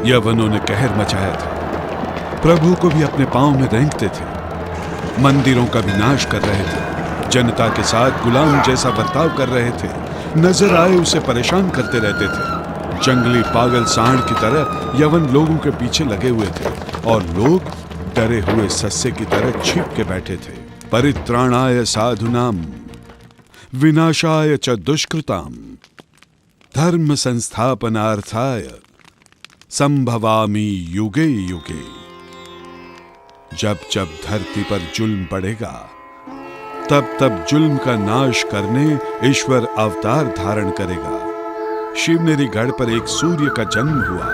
यवनों ने कहर मचाया था, प्रभु को भी अपने पांव में रेंगते थे, मंदिरों का विनाश कर रहे थे, जनता के साथ गुलाम जैसा बर्ताव कर रहे थे, नजर आए उसे परेशान करते रहते थे। जंगली पागल सांड की तरह यवन लोगों के पीछे लगे हुए थे और लोग डरे हुए सस्से की तरह छिप के बैठे थे। परित्राणाय साधुनाम विनाशाय च दुष्कृताम धर्म संस्थापनार्थाय संभवामि युगे युगे। जब जब धरती पर जुल्म पड़ेगा, तब तब जुल्म का नाश करने ईश्वर अवतार धारण करेगा। शिवनेरी गढ़ पर एक सूर्य का जन्म हुआ।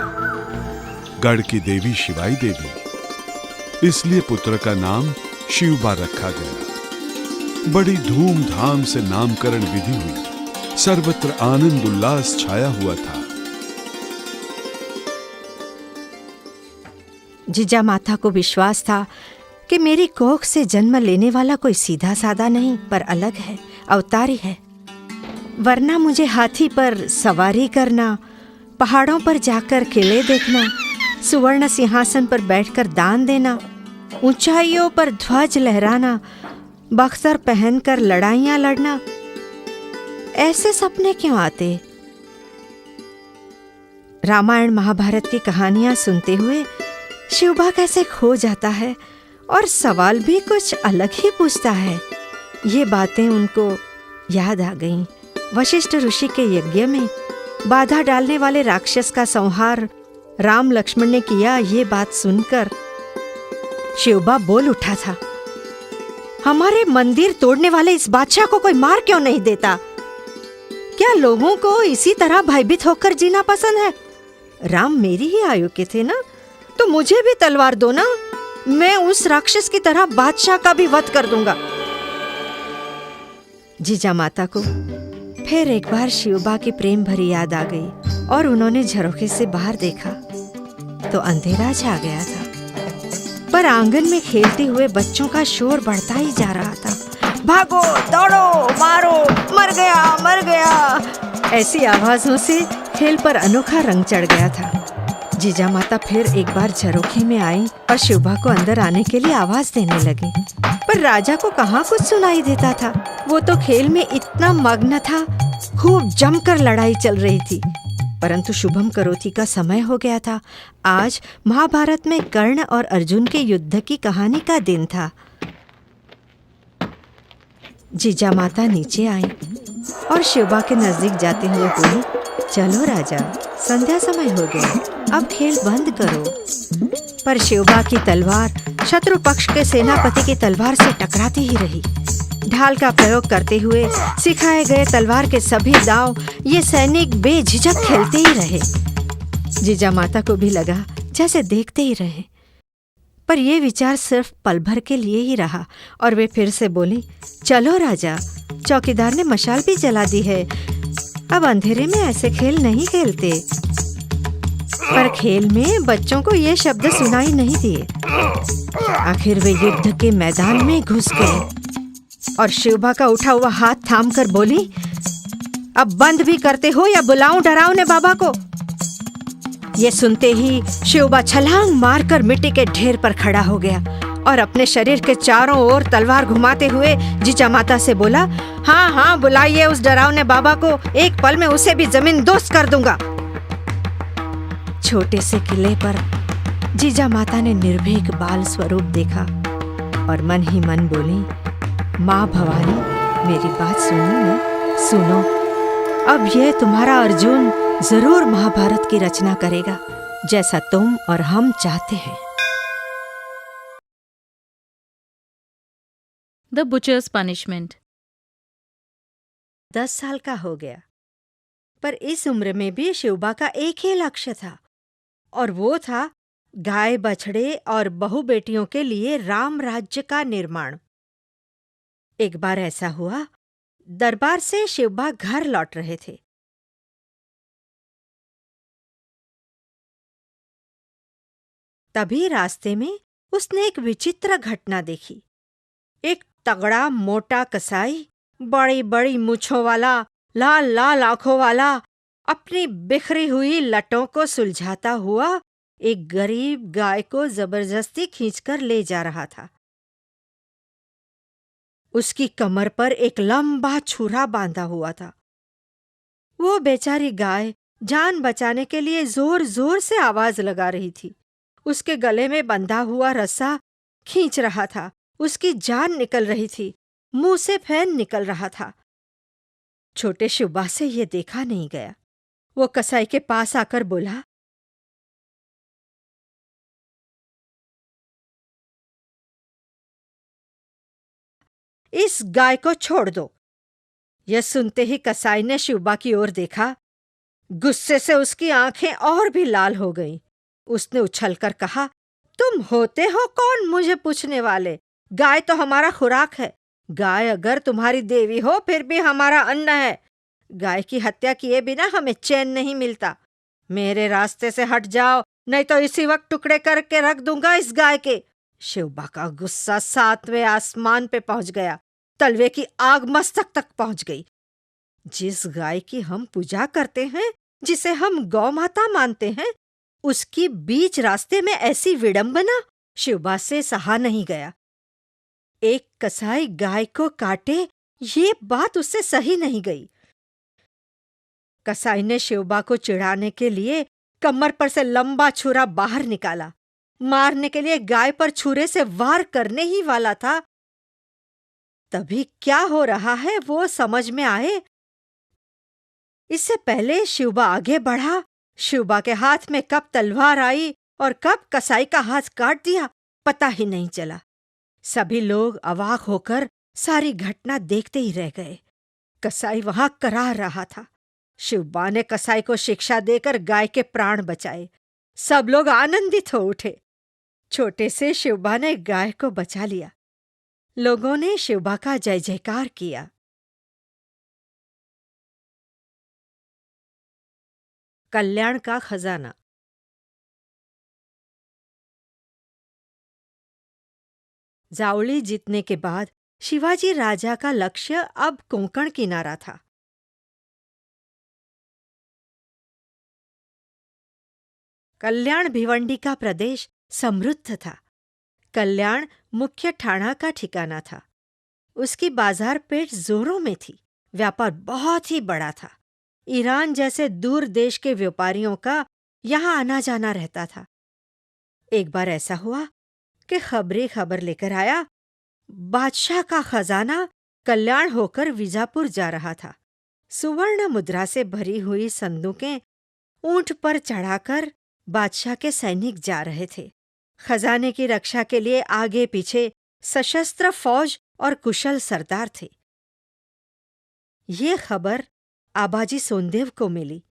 गढ़ की देवी शिवाई देवी, इसलिए पुत्र का नाम शिवबा रखा गया। बड़ी धूमधाम से नामकरण विधि हुई। सर्वत्र आनंद उल्लास छाया हुआ था। जीजा माता को विश्वास था कि मेरी कोख से जन्म लेने वाला कोई सीधा साधा नहीं, पर अलग है, अवतारी है। वरना मुझे हाथी पर सवारी करना, पहाड़ों पर जाकर किले देखना, सुवर्ण सिंहासन पर बैठकर दान देना, ऊंचाइयों पर ध्वज लहराना, बख्तर पहनकर लड़ाइयां लड़ना, ऐसे सपने क्यों आते? रामायण महाभारत की कहानियां सुनते हुए शिवबा कैसे खो जाता है और सवाल भी कुछ अलग ही पूछता है। ये बातें उनको याद आ गईं। वशिष्ठ ऋषि के यज्ञ में बाधा डालने वाले राक्षस का संहार राम लक्ष्मण ने किया, ये बात सुनकर शिवबा बोल उठा था, हमारे मंदिर तोड़ने वाले इस बादशाह को कोई मार क्यों नहीं देता? क्या लोगों को इसी तरह भयभीत होकर जीना पसंद है? राम मेरी ही आयु के थे ना, तो मुझे भी तलवार दो ना, मैं उस राक्षस की तरह बादशाह का भी वध कर दूंगा। जीजा माता को फिर एक बार शिवबा की प्रेम भरी याद आ गई और उन्होंने झरोखे से बाहर देखा तो अंधेरा छा गया था, पर आंगन में खेलते हुए बच्चों का शोर बढ़ता ही जा रहा था। भागो, दौड़ो, मारो, मर गया, मर गया, ऐसी आवाजों से खेल पर अनोखा रंग चढ़ गया था। जीजा माता फिर एक बार झरोखे में आई और शिवबा को अंदर आने के लिए आवाज देने लगी, पर राजा को कहाँ कुछ सुनाई देता था। वो तो खेल में इतना मग्न था, खूब जमकर लड़ाई चल रही थी। परंतु शुभम करोति का समय हो गया था। आज महाभारत में कर्ण और अर्जुन के युद्ध की कहानी का दिन था। जीजा माता नीचे आई और शिवबा के नजदीक जाते हुए बोली, चलो राजा, संध्या समय हो गया, अब खेल बंद करो। पर शिवबा की तलवार शत्रु पक्ष के सेनापति की तलवार से टकराती ही रही। ढाल का प्रयोग करते हुए सिखाए गए तलवार के सभी दांव ये सैनिक बेझिझक खेलते ही रहे। जीजा माता को भी लगा जैसे देखते ही रहे, पर यह विचार सिर्फ पल भर के लिए ही रहा और वे फिर से बोली, चलो राजा, चौकीदार ने मशाल भी जला दी है, अब अंधेरे में ऐसे खेल नहीं खेलते। पर खेल में बच्चों को ये शब्द सुनाई नहीं दिए। आखिर वे युद्ध के मैदान में घुस गए और शिवबा का उठा हुआ हाथ थामकर बोली, अब बंद भी करते हो या बुलाऊं डरावने बाबा को? ये सुनते ही शिवबा छलांग मारकर मिट्टी के ढेर पर खड़ा हो गया और अपने शरीर के चारों ओर तलवार घुमाते हुए जीजा माता से बोला, हाँ हाँ, बुलाइए उस डरावने बाबा को, एक पल में उसे भी जमीन दोस्त कर दूंगा। छोटे से किले पर जीजा माता ने निर्भीक बाल स्वरूप देखा और मन ही मन बोली, माँ भवानी, मेरी बात सुनो ना, सुनो, अब यह तुम्हारा अर्जुन जरूर महाभारत की रचना करेगा, जैसा तुम और हम चाहते हैं। The butchers punishment. 10 साल का हो गया, पर इस उम्र में भी शिवबा का एक ही लक्ष्य था, और वो था गाय बछड़े और बहु बेटियों के लिए राम राज्य का निर्माण। एक बार ऐसा हुआ, दरबार से शिवबा घर लौट रहे थे। तभी रास्ते में उसने एक विचित्र घटना देखी। एक तगड़ा मोटा कसाई, बड़ी बड़ी मूंछों वाला, लाल लाल आंखों वाला, अपनी बिखरी हुई लटों को सुलझाता हुआ एक गरीब गाय को जबरदस्ती खींचकर ले जा रहा था। उसकी कमर पर एक लंबा छुरा बांधा हुआ था। वो बेचारी गाय जान बचाने के लिए जोर जोर से आवाज लगा रही थी। उसके गले में बंधा हुआ रस्सा खींच रहा था। उसकी जान निकल रही थी, मुंह से फैन निकल रहा था। छोटे शुबा से ये देखा नहीं गया। वो कसाई के पास आकर बोला, इस गाय को छोड़ दो। यह सुनते ही कसाई ने शिवबा की ओर देखा। गुस्से से उसकी आंखें और भी लाल हो गईं। उसने उछलकर कहा, तुम होते हो कौन मुझे पूछने वाले? गाय तो हमारा खुराक है। गाय अगर तुम्हारी देवी हो फिर भी हमारा अन्न है। गाय की हत्या किए बिना हमें चैन नहीं मिलता। मेरे रास्ते से हट जाओ, नहीं तो इसी वक्त टुकड़े करके रख दूंगा इस गाय के। शिवबा का गुस्सा 7वें आसमान पे पहुंच गया। तलवे की आग मस्तक तक पहुंच गई। जिस गाय की हम पूजा करते हैं, जिसे हम गौ माता मानते हैं, उसकी बीच रास्ते में ऐसी विडंबना शिवबा से सहा नहीं गया। एक कसाई गाय को काटे, ये बात उससे सही नहीं गई। कसाई ने शिवबा को चिढ़ाने के लिए कमर पर से लंबा छुरा बाहर निकाला। मारने के लिए गाय पर छुरे से वार करने ही वाला था। तभी क्या हो रहा है वो समझ में आए। इससे पहले शिवबा आगे बढ़ा। शिवबा के हाथ में कब तलवार आई और कब कसाई का हाथ काट दिया, पता ही नहीं चला। सभी लोग अवाक होकर सारी घटना देखते ही रह गए। कसाई वहां कराह रहा था। शिवबा ने कसाई को शिक्षा देकर गाय के प्राण बचाए। सब लोग आनंदित हो उठे। छोटे से शिवबा ने गाय को बचा लिया। लोगों ने शिवबा का जय जयकार किया। कल्याण का खजाना। जावली जीतने के बाद शिवाजी राजा का लक्ष्य अब कोंकण किनारा था। कल्याण भिवंडी का प्रदेश समृद्ध था। कल्याण मुख्य ठाणा का ठिकाना था। उसकी बाजार पेट जोरों में थी। व्यापार बहुत ही बड़ा था। ईरान जैसे दूर देश के व्यापारियों का यहाँ आना जाना रहता था। एक बार ऐसा हुआ कि खबरी खबर लेकर आया, बादशाह का खजाना कल्याण होकर विजापुर जा रहा था। सुवर्ण मुद्रा से भरी हुई संदूकें ऊंट पर चढ़ाकर बादशाह के सैनिक जा रहे थे। खजाने की रक्षा के लिए आगे पीछे सशस्त्र फौज और कुशल सरदार थे। ये खबर आबाजी सोनदेव को मिली।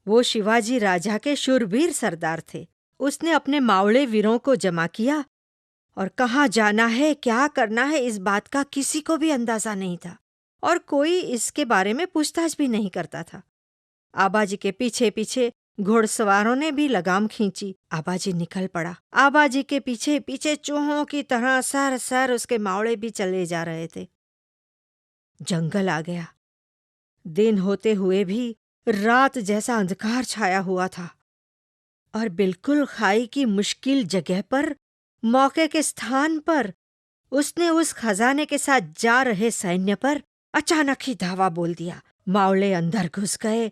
वो शिवाजी राजा के शूरवीर सरदार थे। उसने अपने मावड़े वीरों को जमा किया और कहाँ जाना है, क्या करना है, इस बात का किसी को भी अंदाजा नहीं था और कोई इसके बारे में पूछताछ भी नहीं करता था। आबाजी के पीछे पीछे घुड़सवारों ने भी लगाम खींची। आबाजी निकल पड़ा। आबाजी के पीछे पीछे चूहों की तरह सर सर उसके मावड़े भी चले जा रहे थे। जंगल आ गया। दिन होते हुए भी रात जैसा अंधकार छाया हुआ था और बिल्कुल खाई की मुश्किल जगह पर, मौके के स्थान पर, उसने उस खजाने के साथ जा रहे सैन्य पर अचानक ही धावा बोल दिया। मावले अंदर घुस गए।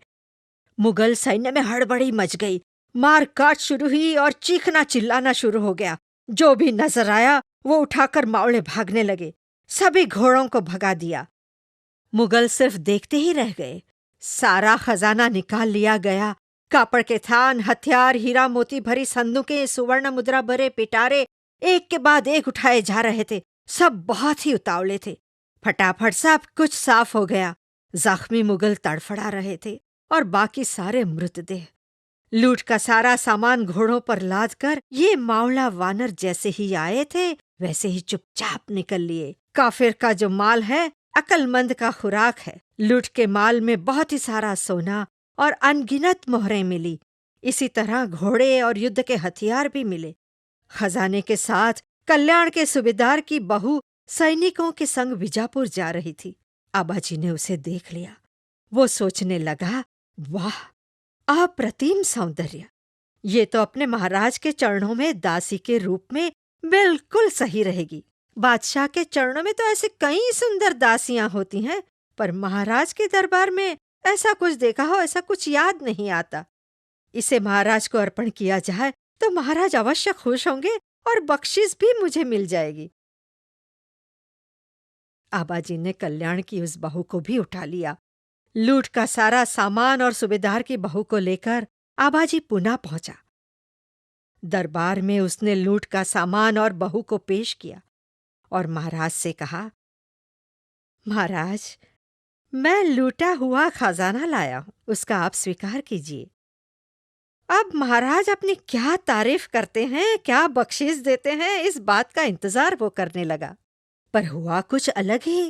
मुगल सैन्य में हड़बड़ी मच गई। मार काट शुरू हुई और चीखना चिल्लाना शुरू हो गया। जो भी नजर आया वो उठाकर मावले भागने लगे। सभी घोड़ों को भगा दिया। मुगल सिर्फ देखते ही रह गए। सारा खजाना निकाल लिया गया। कापड़ के थान, हथियार, हीरा मोती भरी संदूकें, सुवर्ण मुद्रा भरे पिटारे एक के बाद एक उठाए जा रहे थे। सब बहुत ही उतावले थे। फटाफट सब कुछ साफ हो गया। जख्मी मुगल तड़फड़ा रहे थे और बाकी सारे मृतदेह। लूट का सारा सामान घोड़ों पर लाद कर ये मावला वानर जैसे ही आए थे वैसे ही चुपचाप निकल लिए। काफिर का जो माल है अक्लमंद का खुराक है। लूट के माल में बहुत ही सारा सोना और अनगिनत मोहरें मिली। इसी तरह घोड़े और युद्ध के हथियार भी मिले। खजाने के साथ कल्याण के सूबेदार की बहू सैनिकों के संग विजापुर जा रही थी। आबाजी ने उसे देख लिया। वो सोचने लगा, वाह, अप्रतिम सौंदर्य! ये तो अपने महाराज के चरणों में दासी के रूप में बिल्कुल सही रहेगी। बादशाह के चरणों में तो ऐसे कई सुंदर दासियां होती हैं, पर महाराज के दरबार में ऐसा कुछ देखा हो, ऐसा कुछ याद नहीं आता। इसे महाराज को अर्पण किया जाए तो महाराज अवश्य खुश होंगे और बख्शिश भी मुझे मिल जाएगी। आबाजी ने कल्याण की उस बहू को भी उठा लिया। लूट का सारा सामान और सूबेदार की बहू को लेकर आबाजी पुनः पहुंचा। दरबार में उसने लूट का सामान और बहू को पेश किया और महाराज से कहा, महाराज, मैं लूटा हुआ खजाना लाया हूं, उसका आप स्वीकार कीजिए। अब महाराज अपनी क्या तारीफ करते हैं, क्या बख्शीश देते हैं, इस बात का इंतजार वो करने लगा। पर हुआ कुछ अलग ही।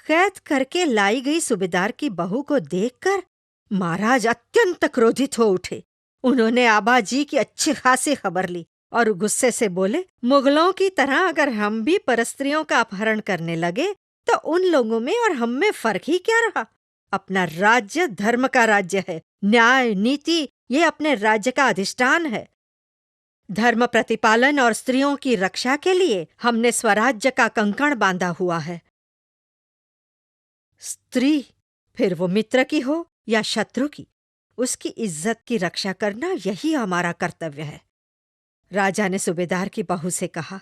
कैद करके लाई गई सूबेदार की बहू को देखकर महाराज अत्यंत क्रोधित हो उठे। उन्होंने आबाजी की अच्छी खासी खबर ली और गुस्से से बोले, मुगलों की तरह अगर हम भी परस्त्रियों का अपहरण करने लगे तो उन लोगों में और हम में फर्क ही क्या रहा। अपना राज्य धर्म का राज्य है, न्याय नीति ये अपने राज्य का अधिष्ठान है। धर्म प्रतिपालन और स्त्रियों की रक्षा के लिए हमने स्वराज्य का कंकण बांधा हुआ है। स्त्री, फिर वो मित्र की हो या शत्रु की, उसकी इज्जत की रक्षा करना यही हमारा कर्तव्य है। राजा ने सूबेदार की बहू से कहा,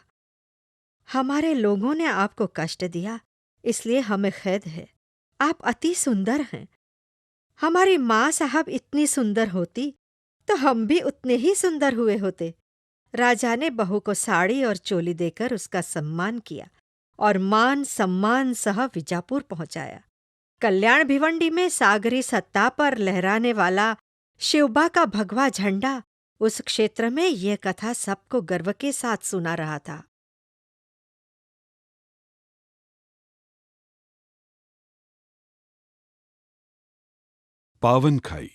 हमारे लोगों ने आपको कष्ट दिया, इसलिए हमें खेद है। आप अति सुंदर हैं। हमारी माँ साहब इतनी सुंदर होती तो हम भी उतने ही सुंदर हुए होते। राजा ने बहू को साड़ी और चोली देकर उसका सम्मान किया और मान सम्मान सह विजापुर पहुंचाया। कल्याण भिवंडी में सागरी सत्ता पर लहराने वाला शिवबा का भगवा झंडा उस क्षेत्र में ये कथा सबको गर्व के साथ सुना रहा था। पावन खाई।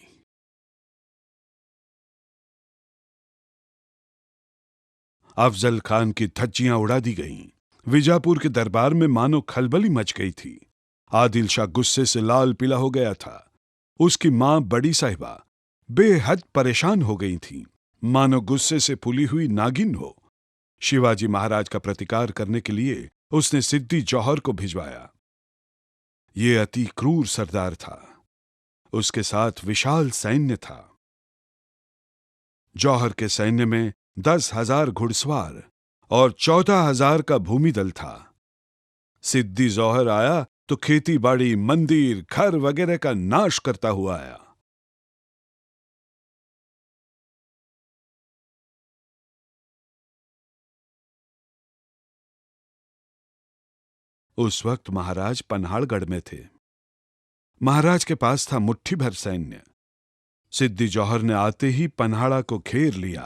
अफजल खान की धज्जियां उड़ा दी गईं। विजापुर के दरबार में मानो खलबली मच गई थी। आदिल शाह गुस्से से लाल पीला हो गया था। उसकी मां बड़ी साहिबा बेहद परेशान हो गई थी, मानो गुस्से से फूली हुई नागिन हो। शिवाजी महाराज का प्रतिकार करने के लिए उसने सिद्दी जौहर को भिजवाया। ये अति क्रूर सरदार था। उसके साथ विशाल सैन्य था। जौहर के सैन्य में 10,000 घुड़सवार और 14,000 का भूमि दल था। सिद्दी जौहर आया तो खेती बाड़ी, मंदिर, घर वगैरह का नाश करता हुआ आया। उस वक्त महाराज पन्हाड़गढ़ में थे। महाराज के पास था मुट्ठी भर सैन्य। सिद्दी जौहर ने आते ही पन्हाड़ा को घेर लिया।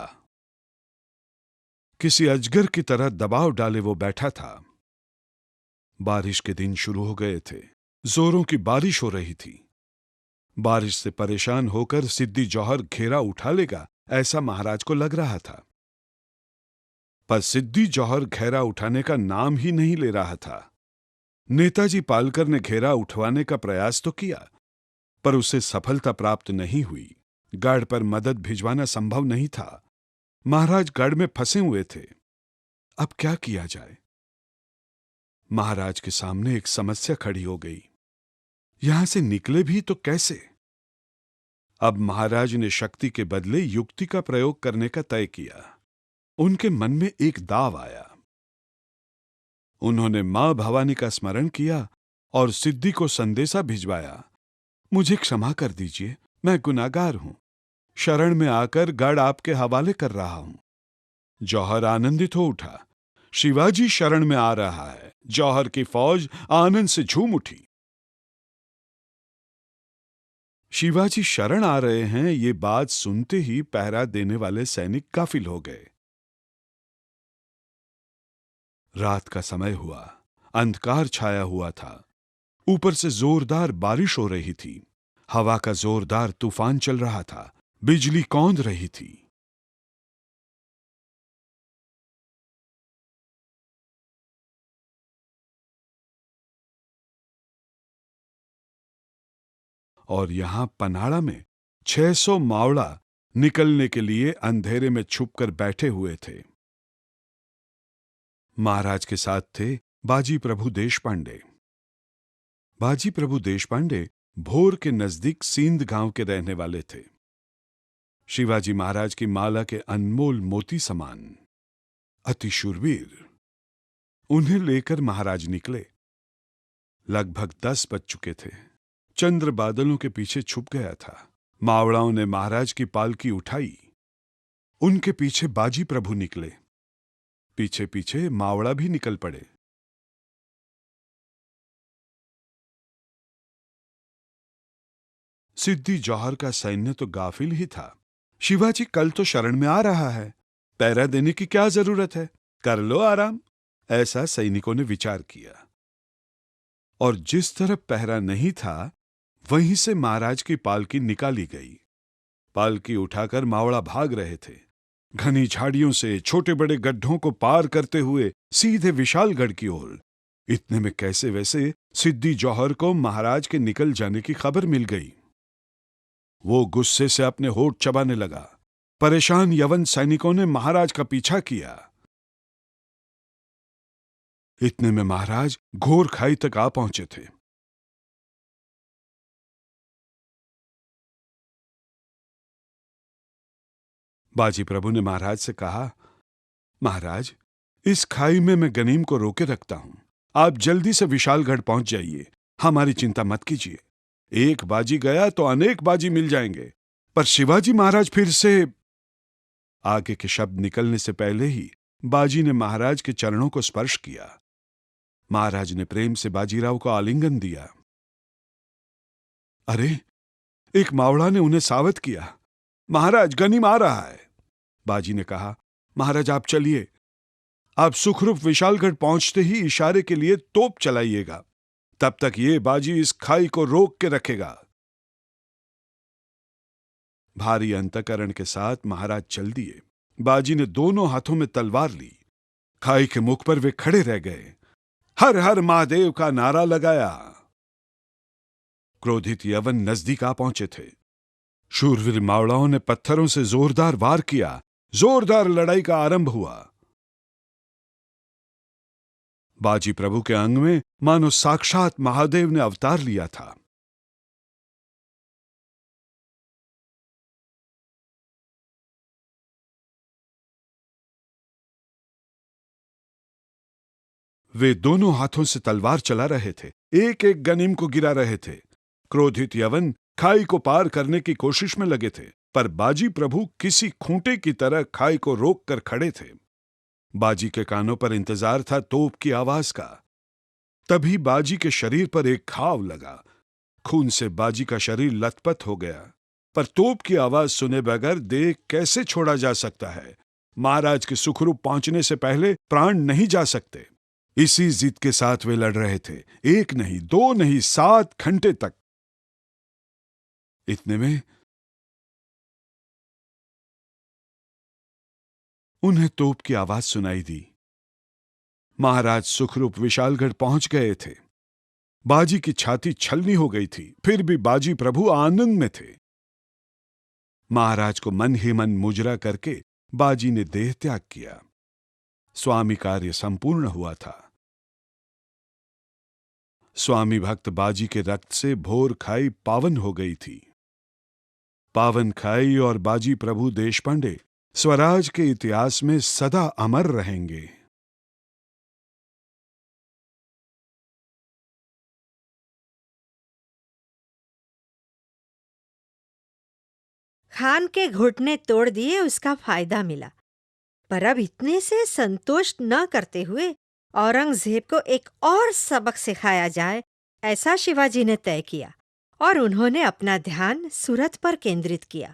किसी अजगर की तरह दबाव डाले वो बैठा था। बारिश के दिन शुरू हो गए थे। जोरों की बारिश हो रही थी। बारिश से परेशान होकर सिद्दी जौहर घेरा उठा लेगा ऐसा महाराज को लग रहा था। पर सिद्दी जौहर घेरा उठाने का नाम ही नहीं ले रहा था। नेताजी पालकर ने घेरा उठवाने का प्रयास तो किया, पर उसे सफलता प्राप्त नहीं हुई। गढ़ पर मदद भिजवाना संभव नहीं था। महाराज गढ़ में फंसे हुए थे। अब क्या किया जाए? महाराज के सामने एक समस्या खड़ी हो गई। यहां से निकले भी तो कैसे? अब महाराज ने शक्ति के बदले युक्ति का प्रयोग करने का तय किया। उनके मन में एक दाव आया। उन्होंने मां भवानी का स्मरण किया और सिद्दी को संदेशा भिजवाया, मुझे क्षमा कर दीजिए, मैं गुनाहगार हूं। शरण में आकर गढ़ आपके हवाले कर रहा हूं। जौहर आनंदित हो उठा। शिवाजी शरण में आ रहा है। जौहर की फौज आनंद से झूम उठी। शिवाजी शरण आ रहे हैं, ये बात सुनते ही पहरा देने वाले सैनिक गाफिल हो गए। रात का समय हुआ। अंधकार छाया हुआ था। ऊपर से जोरदार बारिश हो रही थी। हवा का जोरदार तूफान चल रहा था। बिजली कौंध रही थी। और यहां पन्हाड़ा में 600 मावड़ा निकलने के लिए अंधेरे में छुपकर बैठे हुए थे। महाराज के साथ थे बाजी प्रभु देशपांडे। बाजी प्रभु देशपांडे भोर के नजदीक सींद गांव के रहने वाले थे। शिवाजी महाराज की माला के अनमोल मोती समान, अति शूरवीर। उन्हें लेकर महाराज निकले। लगभग 10 बज चुके थे। चंद्र बादलों के पीछे छुप गया था। मावड़ाओं ने महाराज की पालकी उठाई। उनके पीछे बाजी प्रभु निकले। पीछे पीछे मावड़ा भी निकल पड़े। सिद्दी जौहर का सैन्य तो गाफिल ही था। शिवाजी कल तो शरण में आ रहा है, पहरा देने की क्या जरूरत है, कर लो आराम, ऐसा सैनिकों ने विचार किया। और जिस तरफ पहरा नहीं था, वहीं से महाराज की पालकी निकाली गई। पालकी उठाकर मावड़ा भाग रहे थे। घनी झाड़ियों से छोटे बड़े गड्ढों को पार करते हुए सीधे विशालगढ़ की ओर। इतने में कैसे वैसे सिद्दी जौहर को महाराज के निकल जाने की खबर मिल गई। वो गुस्से से अपने होठ चबाने लगा। परेशान यवन सैनिकों ने महाराज का पीछा किया। इतने में महाराज घोर खाई तक आ पहुंचे थे। बाजी प्रभु ने महाराज से कहा, महाराज, इस खाई में मैं गनीम को रोके रखता हूं। आप जल्दी से विशालगढ़ पहुंच जाइए, हमारी चिंता मत कीजिए। एक बाजी गया तो अनेक बाजी मिल जाएंगे। पर शिवाजी महाराज फिर से। आगे के शब्द निकलने से पहले ही बाजी ने महाराज के चरणों को स्पर्श किया। महाराज ने प्रेम से बाजीराव को आलिंगन दिया। अरे, एक मावड़ा ने उन्हें सावध किया, महाराज गनीम आ रहा है। बाजी ने कहा, महाराज आप चलिए, आप सुखरूप विशालगढ़ पहुंचते ही इशारे के लिए तोप चलाइएगा, तब तक ये बाजी इस खाई को रोक के रखेगा। भारी अंतःकरण के साथ महाराज चल दिए। बाजी ने दोनों हाथों में तलवार ली। खाई के मुख पर वे खड़े रह गए। हर हर महादेव का नारा लगाया। क्रोधित यवन नजदीक आ पहुंचे थे। शूरवीर मावड़ाओं ने पत्थरों से जोरदार वार किया। जोरदार लड़ाई का आरंभ हुआ। बाजी प्रभु के अंग में मानो साक्षात महादेव ने अवतार लिया था। वे दोनों हाथों से तलवार चला रहे थे, एक एक गनीम को गिरा रहे थे। क्रोधित यवन खाई को पार करने की कोशिश में लगे थे, पर बाजी प्रभु किसी खूंटे की तरह खाई को रोक कर खड़े थे। बाजी के कानों पर इंतजार था तोप की आवाज का। तभी बाजी के शरीर पर एक घाव लगा। खून से बाजी का शरीर लथपथ हो गया। पर तोप की आवाज सुने बगैर देह कैसे छोड़ा जा सकता है। महाराज के सुखरूप पहुंचने से पहले प्राण नहीं जा सकते। इसी जिद के साथ वे लड़ रहे थे, एक नहीं, दो नहीं, 7 घंटे तक। इतने में उन्हें तोप की आवाज सुनाई दी। महाराज सुखरूप विशालगढ़ पहुंच गए थे। बाजी की छाती छलनी हो गई थी, फिर भी बाजी प्रभु आनंद में थे। महाराज को मन ही मन मुजरा करके बाजी ने देह त्याग किया। स्वामी कार्य संपूर्ण हुआ था। स्वामी भक्त बाजी के रक्त से भोर खाई पावन हो गई थी। पावन खाई और बाजी प्रभु देशपांडे स्वराज के इतिहास में सदा अमर रहेंगे। खान के घुटने तोड़ दिए, उसका फायदा मिला। पर अब इतने से संतोष न करते हुए औरंगजेब को एक और सबक सिखाया जाए, ऐसा शिवाजी ने तय किया और उन्होंने अपना ध्यान सूरत पर केंद्रित किया।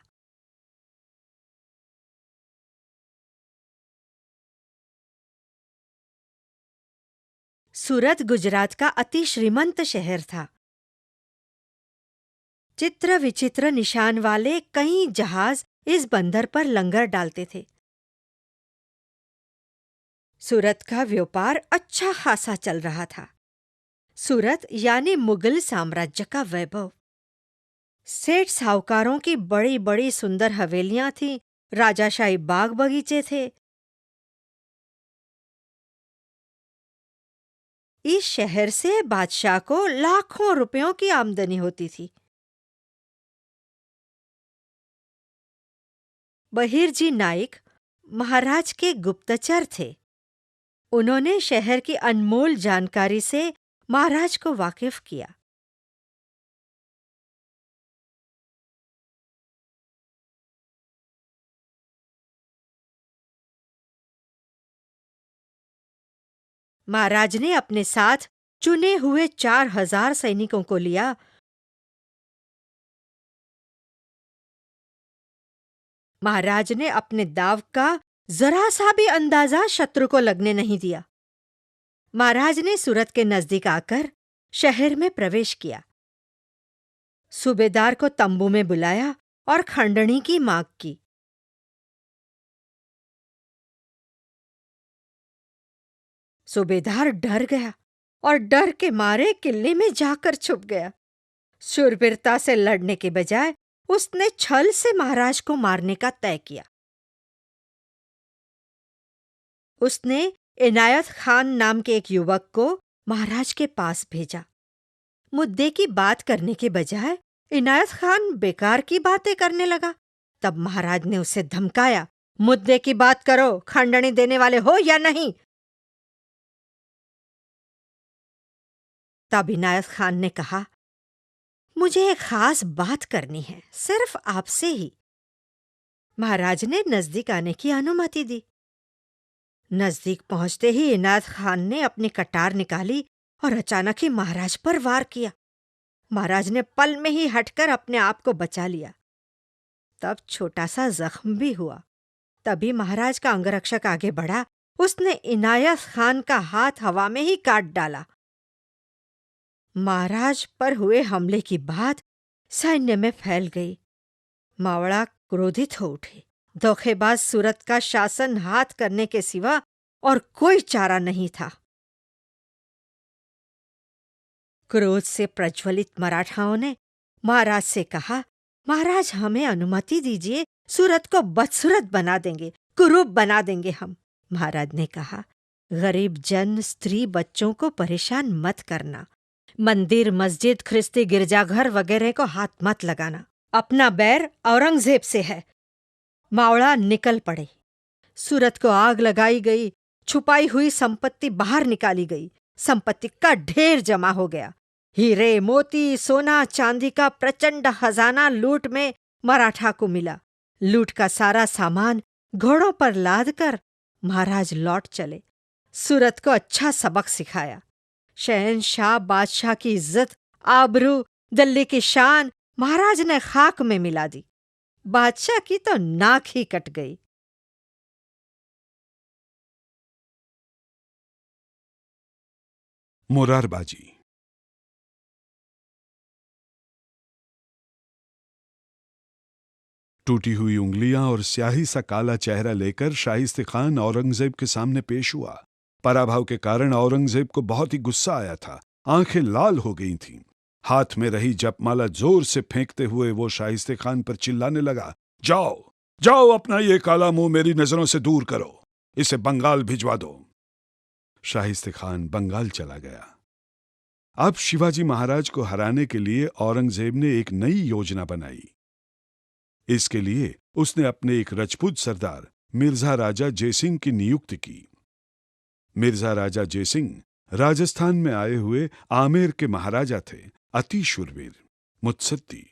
सूरत गुजरात का अति श्रीमंत शहर था। चित्र विचित्र निशान वाले कई जहाज इस बंदर पर लंगर डालते थे। सूरत का व्यापार अच्छा खासा चल रहा था। सूरत यानी मुगल साम्राज्य का वैभव। सेठ साहूकारों की बड़ी बड़ी सुंदर हवेलियां थीं, राजाशाही बाग बगीचे थे। इस शहर से बादशाह को लाखों रुपयों की आमदनी होती थी। बहिरजी नाइक महाराज के गुप्तचर थे। उन्होंने शहर की अनमोल जानकारी से महाराज को वाकिफ किया। महाराज ने अपने साथ चुने हुए 4000 सैनिकों को लिया। महाराज ने अपने दाव का जरा सा भी अंदाजा शत्रु को लगने नहीं दिया। महाराज ने सूरत के नजदीक आकर शहर में प्रवेश किया। सूबेदार को तंबू में बुलाया और खंडणी की मांग की। सूबेदार डर गया और डर के मारे किले में जाकर छुप गया। शूरवीरता से लड़ने के बजाय उसने छल से महाराज को मारने का तय किया। उसने इनायत खान नाम के एक युवक को महाराज के पास भेजा। मुद्दे की बात करने के बजाय इनायत खान बेकार की बातें करने लगा। तब महाराज ने उसे धमकाया, मुद्दे की बात करो, खंडणी देने वाले हो या नहीं? तब इनायत खान ने कहा, मुझे एक खास बात करनी है, सिर्फ आपसे ही। महाराज ने नजदीक आने की अनुमति दी। नजदीक पहुंचते ही इनायत खान ने अपनी कटार निकाली और अचानक ही महाराज पर वार किया। महाराज ने पल में ही हटकर अपने आप को बचा लिया। तब छोटा सा जख्म भी हुआ। तभी महाराज का अंगरक्षक आगे बढ़ा। उसने इनायत खान का हाथ हवा में ही काट डाला। महाराज पर हुए हमले की बात सैन्य में फैल गई। मावड़ा क्रोधित हो उठे। धोखेबाज सूरत का शासन हाथ करने के सिवा और कोई चारा नहीं था। क्रोध से प्रज्वलित मराठाओं ने महाराज से कहा, महाराज हमें अनुमति दीजिए, सूरत को बदसूरत बना देंगे, कुरूप बना देंगे हम। महाराज ने कहा, गरीब जन, स्त्री, बच्चों को परेशान मत करना। मंदिर, मस्जिद, ख्रिस्ती गिरजाघर वगैरह को हाथ मत लगाना। अपना बैर औरंगजेब से है। मावड़ा निकल पड़े। सूरत को आग लगाई गई। छुपाई हुई संपत्ति बाहर निकाली गई। संपत्ति का ढेर जमा हो गया। हीरे, मोती, सोना, चांदी का प्रचंड खजाना लूट में मराठा को मिला। लूट का सारा सामान घोड़ों पर लाद कर महाराज लौट चले। सूरत को अच्छा सबक सिखाया। शहंशाह बादशाह की इज्जत, आबरू, दिल्ली की शान महाराज ने खाक में मिला दी। बादशाह की तो नाक ही कट गई। मुरारबाजी। टूटी हुई उंगलियां और स्याही सा काला चेहरा लेकर शाइस्ते खान औरंगजेब के सामने पेश हुआ। पराभव के कारण औरंगजेब को बहुत ही गुस्सा आया था। आंखें लाल हो गई थीं। हाथ में रही जपमाला जोर से फेंकते हुए वो शाइस्ते खान पर चिल्लाने लगा, जाओ जाओ, अपना ये काला मुंह मेरी नजरों से दूर करो, इसे बंगाल भिजवा दो। शाइस्ते खान बंगाल चला गया। अब शिवाजी महाराज को हराने के लिए औरंगजेब ने एक नई योजना बनाई। इसके लिए उसने अपने एक रजपूत सरदार मिर्जा राजा जयसिंह की नियुक्ति की। मिर्जा राजा जयसिंह राजस्थान में आए हुए आमेर के महाराजा थे। अति शूरवीर, मुत्सद्दी,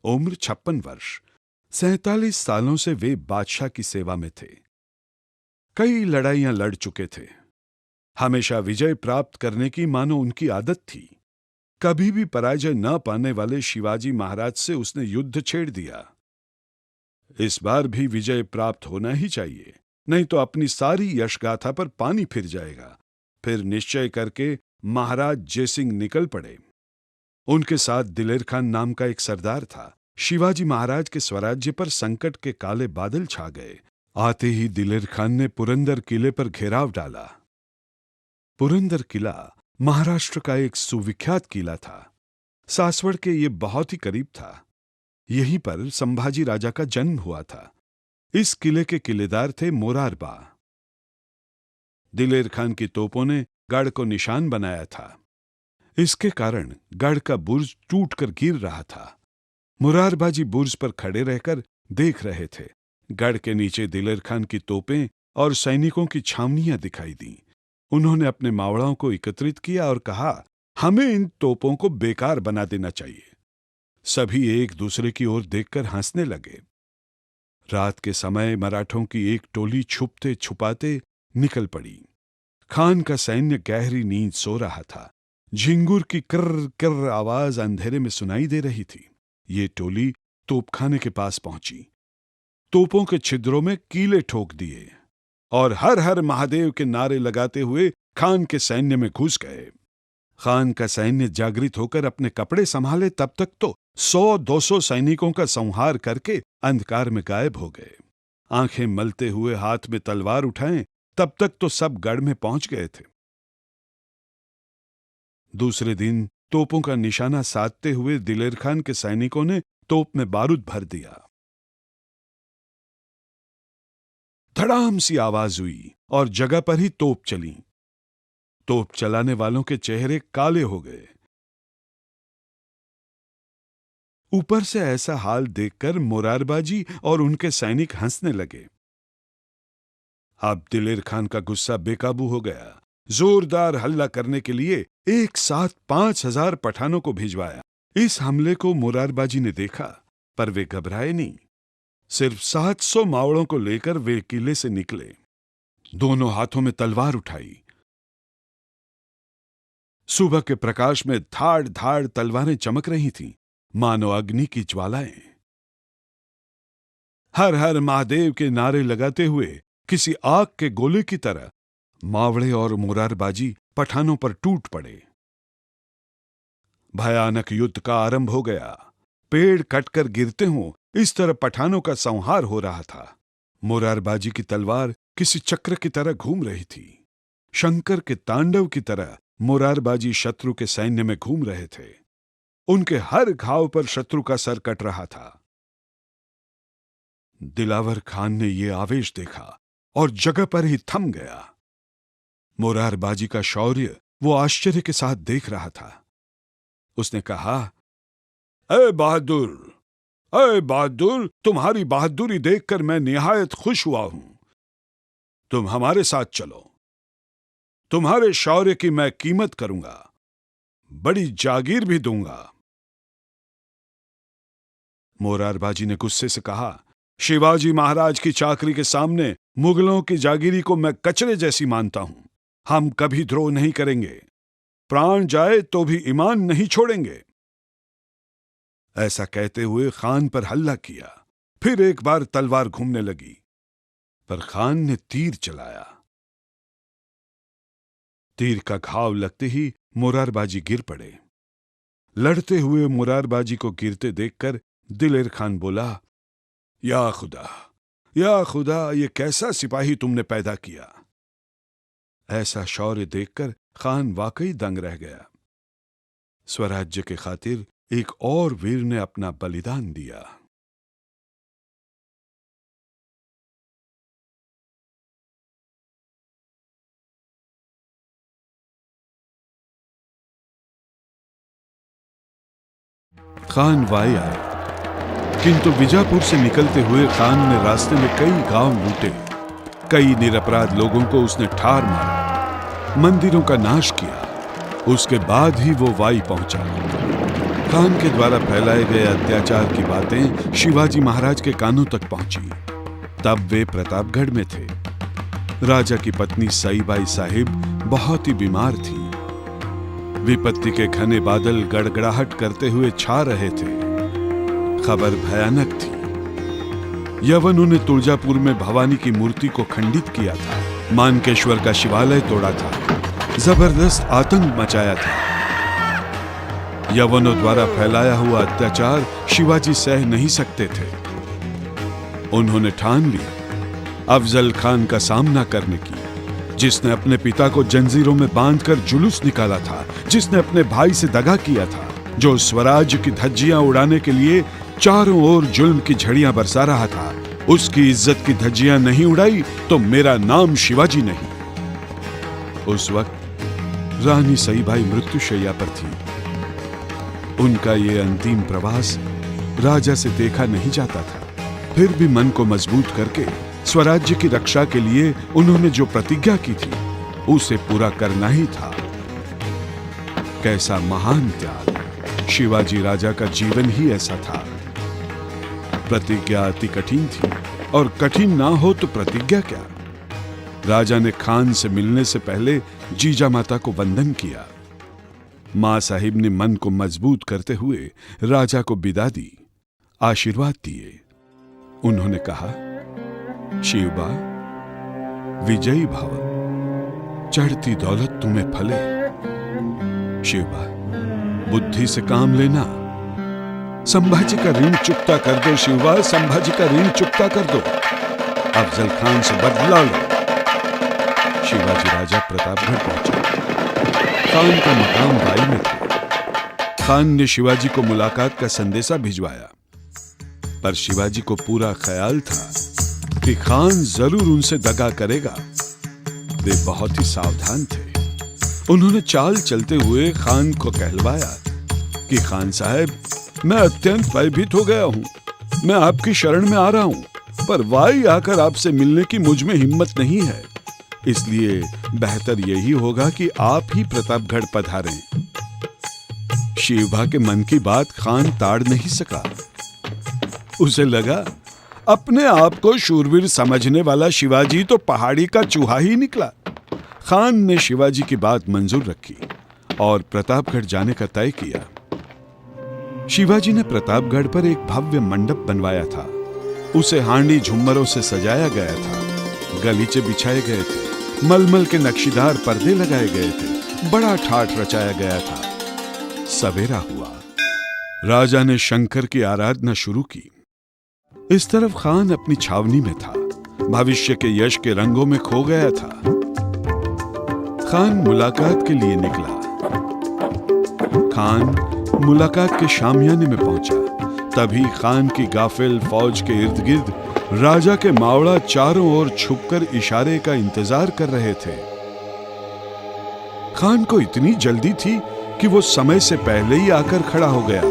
उम्र 56 वर्ष। 47 सालों से वे बादशाह की सेवा में थे। कई लड़ाइयां लड़ चुके थे। हमेशा विजय प्राप्त करने की मानो उनकी आदत थी। कभी भी पराजय न पाने वाले शिवाजी महाराज से उसने युद्ध छेड़ दिया। इस बार भी विजय प्राप्त होना ही चाहिए, नहीं तो अपनी सारी यशगाथा पर पानी फिर जाएगा। फिर निश्चय करके महाराज जयसिंह निकल पड़े। उनके साथ दिलेर खान नाम का एक सरदार था। शिवाजी महाराज के स्वराज्य पर संकट के काले बादल छा गए। आते ही दिलेर खान ने पुरंदर किले पर घेराव डाला। पुरंदर किला महाराष्ट्र का एक सुविख्यात किला था। सासवड़ के ये बहुत ही करीब था। यहीं पर संभाजी राजा का जन्म हुआ था। इस किले के किलेदार थे मोरारबा। दिलेर खान की तोपों ने गढ़ को निशान बनाया था। इसके कारण गढ़ का बुर्ज टूटकर गिर रहा था। मुरारबाजी बुर्ज पर खड़े रहकर देख रहे थे। गढ़ के नीचे दिलेर खान की तोपें और सैनिकों की छावनियां दिखाई दी। उन्होंने अपने मावड़ाओं को एकत्रित किया और कहा, हमें इन तोपों को बेकार बना देना चाहिए। सभी एक दूसरे की ओर देखकर हंसने लगे। रात के समय मराठों की एक टोली छुपते छुपाते निकल पड़ी। खान का सैन्य गहरी नींद सो रहा था। झिंगुर की कर्र कर्र आवाज अंधेरे में सुनाई दे रही थी। ये टोली तोपखाने के पास पहुंची। तोपों के छिद्रों में कीले ठोक दिए और हर हर महादेव के नारे लगाते हुए खान के सैन्य में घुस गए। खान का सैन्य जागृत होकर अपने कपड़े संभाले तब तक तो 100-200 सैनिकों का संहार करके अंधकार में गायब हो गए। आंखें मलते हुए हाथ में तलवार उठाएं तब तक तो सब गढ़ में पहुंच गए थे। दूसरे दिन तोपों का निशाना साधते हुए दिलेर खान के सैनिकों ने तोप में बारूद भर दिया। धड़ाम सी आवाज हुई और जगह पर ही तोप चली। तोप चलाने वालों के चेहरे काले हो गए। ऊपर से ऐसा हाल देखकर मोरारबाजी और उनके सैनिक हंसने लगे। अब दिलेर खान का गुस्सा बेकाबू हो गया। जोरदार हल्ला करने के लिए एक साथ 5000 पठानों को भिजवाया। इस हमले को मोरारबाजी ने देखा, पर वे घबराए नहीं। सिर्फ 700 मावड़ों को लेकर वे किले से निकले। दोनों हाथों में तलवार उठाई। सुबह के प्रकाश में धाड़ धाड़ तलवारें चमक रही थीं, मानो अग्नि की ज्वालाएं। हर हर महादेव के नारे लगाते हुए किसी आग के गोले की तरह मावड़े और मोरारबाजी पठानों पर टूट पड़े। भयानक युद्ध का आरंभ हो गया। पेड़ कटकर गिरते हों इस तरह पठानों का संहार हो रहा था। मोरारबाजी की तलवार किसी चक्र की तरह घूम रही थी। शंकर के तांडव की तरह मोरारबाजी शत्रु के सैन्य में घूम रहे थे। उनके हर घाव पर शत्रु का सर कट रहा था। दिलावर खान ने यह आवेश देखा और जगह पर ही थम गया। मोरारबाजी का शौर्य वो आश्चर्य के साथ देख रहा था। उसने कहा, ए बहादुर, तुम्हारी बहादुरी देखकर मैं निहायत खुश हुआ हूं। तुम हमारे साथ चलो। तुम्हारे शौर्य की मैं कीमत करूंगा, बड़ी जागीर भी दूंगा। मोरारबाजी ने गुस्से से कहा, शिवाजी महाराज की चाकरी के सामने मुगलों की जागीरी को मैं कचरे जैसी मानता हूं। हम कभी द्रोह नहीं करेंगे। प्राण जाए तो भी ईमान नहीं छोड़ेंगे। ऐसा कहते हुए खान पर हल्ला किया। फिर एक बार तलवार घूमने लगी, पर खान ने तीर चलाया। तीर का घाव लगते ही मोरारबाजी गिर पड़े। लड़ते हुए मोरारबाजी को गिरते देखकर दिलेर खान बोला, या खुदा, ये कैसा सिपाही तुमने पैदा किया। ऐसा शौर्य देखकर खान वाकई दंग रह गया। स्वराज्य के खातिर एक और वीर ने अपना बलिदान दिया। खान वाई आए, किंतु बीजापुर से निकलते हुए खान ने रास्ते में कई गांव लूटे। कई निरपराध लोगों को उसने ठार मारा, मंदिरों का नाश किया। उसके बाद ही वो वाई पहुंचा। खान के द्वारा फैलाए गए अत्याचार की बातें शिवाजी महाराज के कानों तक पहुंची। तब वे प्रतापगढ़ में थे। राजा की पत्नी सईबाई साहिब बहुत ही बीमार थी। विपत्ति के घने बादल गड़गड़ाहट करते हुए छा रहे थे। खबर भयानक थी। यवनों ने तुलजापुर में भवानी की मूर्ति को खंडित किया था। मानकेश्वर का शिवालय तोड़ा था। जबरदस्त आतंक मचाया था। यवनों द्वारा फैलाया हुआ अत्याचार शिवाजी सह नहीं सकते थे। उन्होंने ठान ली अफजल खान का सामना करने की, जिसने अपने पिता को जंजीरों में बांधकर जुलूस निकाला था, जिसने अपने भाई से दगा किया था, जो स्वराज्य की धज्जियां उड़ाने के लिए चारों ओर जुल्म की झड़ियां बरसा रहा था, उसकी इज्जत की धज्जियां नहीं उड़ाई तो मेरा नाम शिवाजी नहीं। उस वक्त रानी सईबाई मृत्युशैया पर थी। उनका ये अंतिम प्रवास राजा से देखा नहीं जाता था, फिर भी मन को मजबूत करके स्वराज्य की रक्षा के लिए उन्होंने जो प्रतिज्ञा की थी उसे पूरा करना ही था। कैसा महान त्याग! शिवाजी राजा का जीवन ही ऐसा था। प्रतिज्ञा अति कठिन थी, और कठिन ना हो तो प्रतिज्ञा क्या। राजा ने खान से मिलने से पहले जीजा माता को वंदन किया। मां साहिब ने मन को मजबूत करते हुए राजा को विदा दी, आशीर्वाद दिए। उन्होंने कहा, शिवबा, विजयी भव, चढ़ती दौलत तुम्हें फले। शिवबा, बुद्धि से काम लेना, संभाजी का ऋण चुकता कर दो। शिवबा, संभाजी का ऋण चुकता कर दो। अफजल खान से बदला लो। शिवाजी राजा प्रतापगढ़ पहुंचे। खान का मकाम बाई में था। खान ने शिवाजी को मुलाकात का संदेशा भिजवाया, पर शिवाजी को पूरा ख्याल था कि खान जरूर उनसे दगा करेगा। वे बहुत ही सावधान थे। उन्होंने चाल चलते हुए खान को कहलवाया कि खान साहब, मैं अत्यंत भयभीत हो गया हूं। मैं आपकी शरण में आ रहा हूं, पर वाई आकर आपसे मिलने की मुझ में हिम्मत नहीं है। इसलिए बेहतर यही होगा कि आप ही प्रतापगढ़ पधारें। शिवबा के मन की बात खान ताड़ नहीं सका। उसे लगा, अपने आप को शूरवीर समझने वाला शिवाजी तो पहाड़ी का चूहा ही निकला। खान ने शिवाजी की बात मंजूर रखी और प्रतापगढ़ जाने का तय किया। शिवाजी ने प्रतापगढ़ पर एक भव्य मंडप बनवाया था। उसे हांडी झुम्मरों से सजाया गया था। गलीचे बिछाए गए थे, मलमल के नक्शीदार पर्दे लगाए गए थे, बड़ा ठाठ रचाया गया था। सवेरा हुआ। राजा ने शंकर की आराधना शुरू की। इस तरफ खान अपनी छावनी में था, भविष्य के यश के रंगों में खो गया था। खान मुलाकात के लिए निकला। खान मुलाकात के शामियाने में पहुंचा। तभी खान की गाफिल फौज के इर्द गिर्द राजा के मावड़ा चारों ओर छुपकर इशारे का इंतजार कर रहे थे। खान को इतनी जल्दी थी कि वो समय से पहले ही आकर खड़ा हो गया।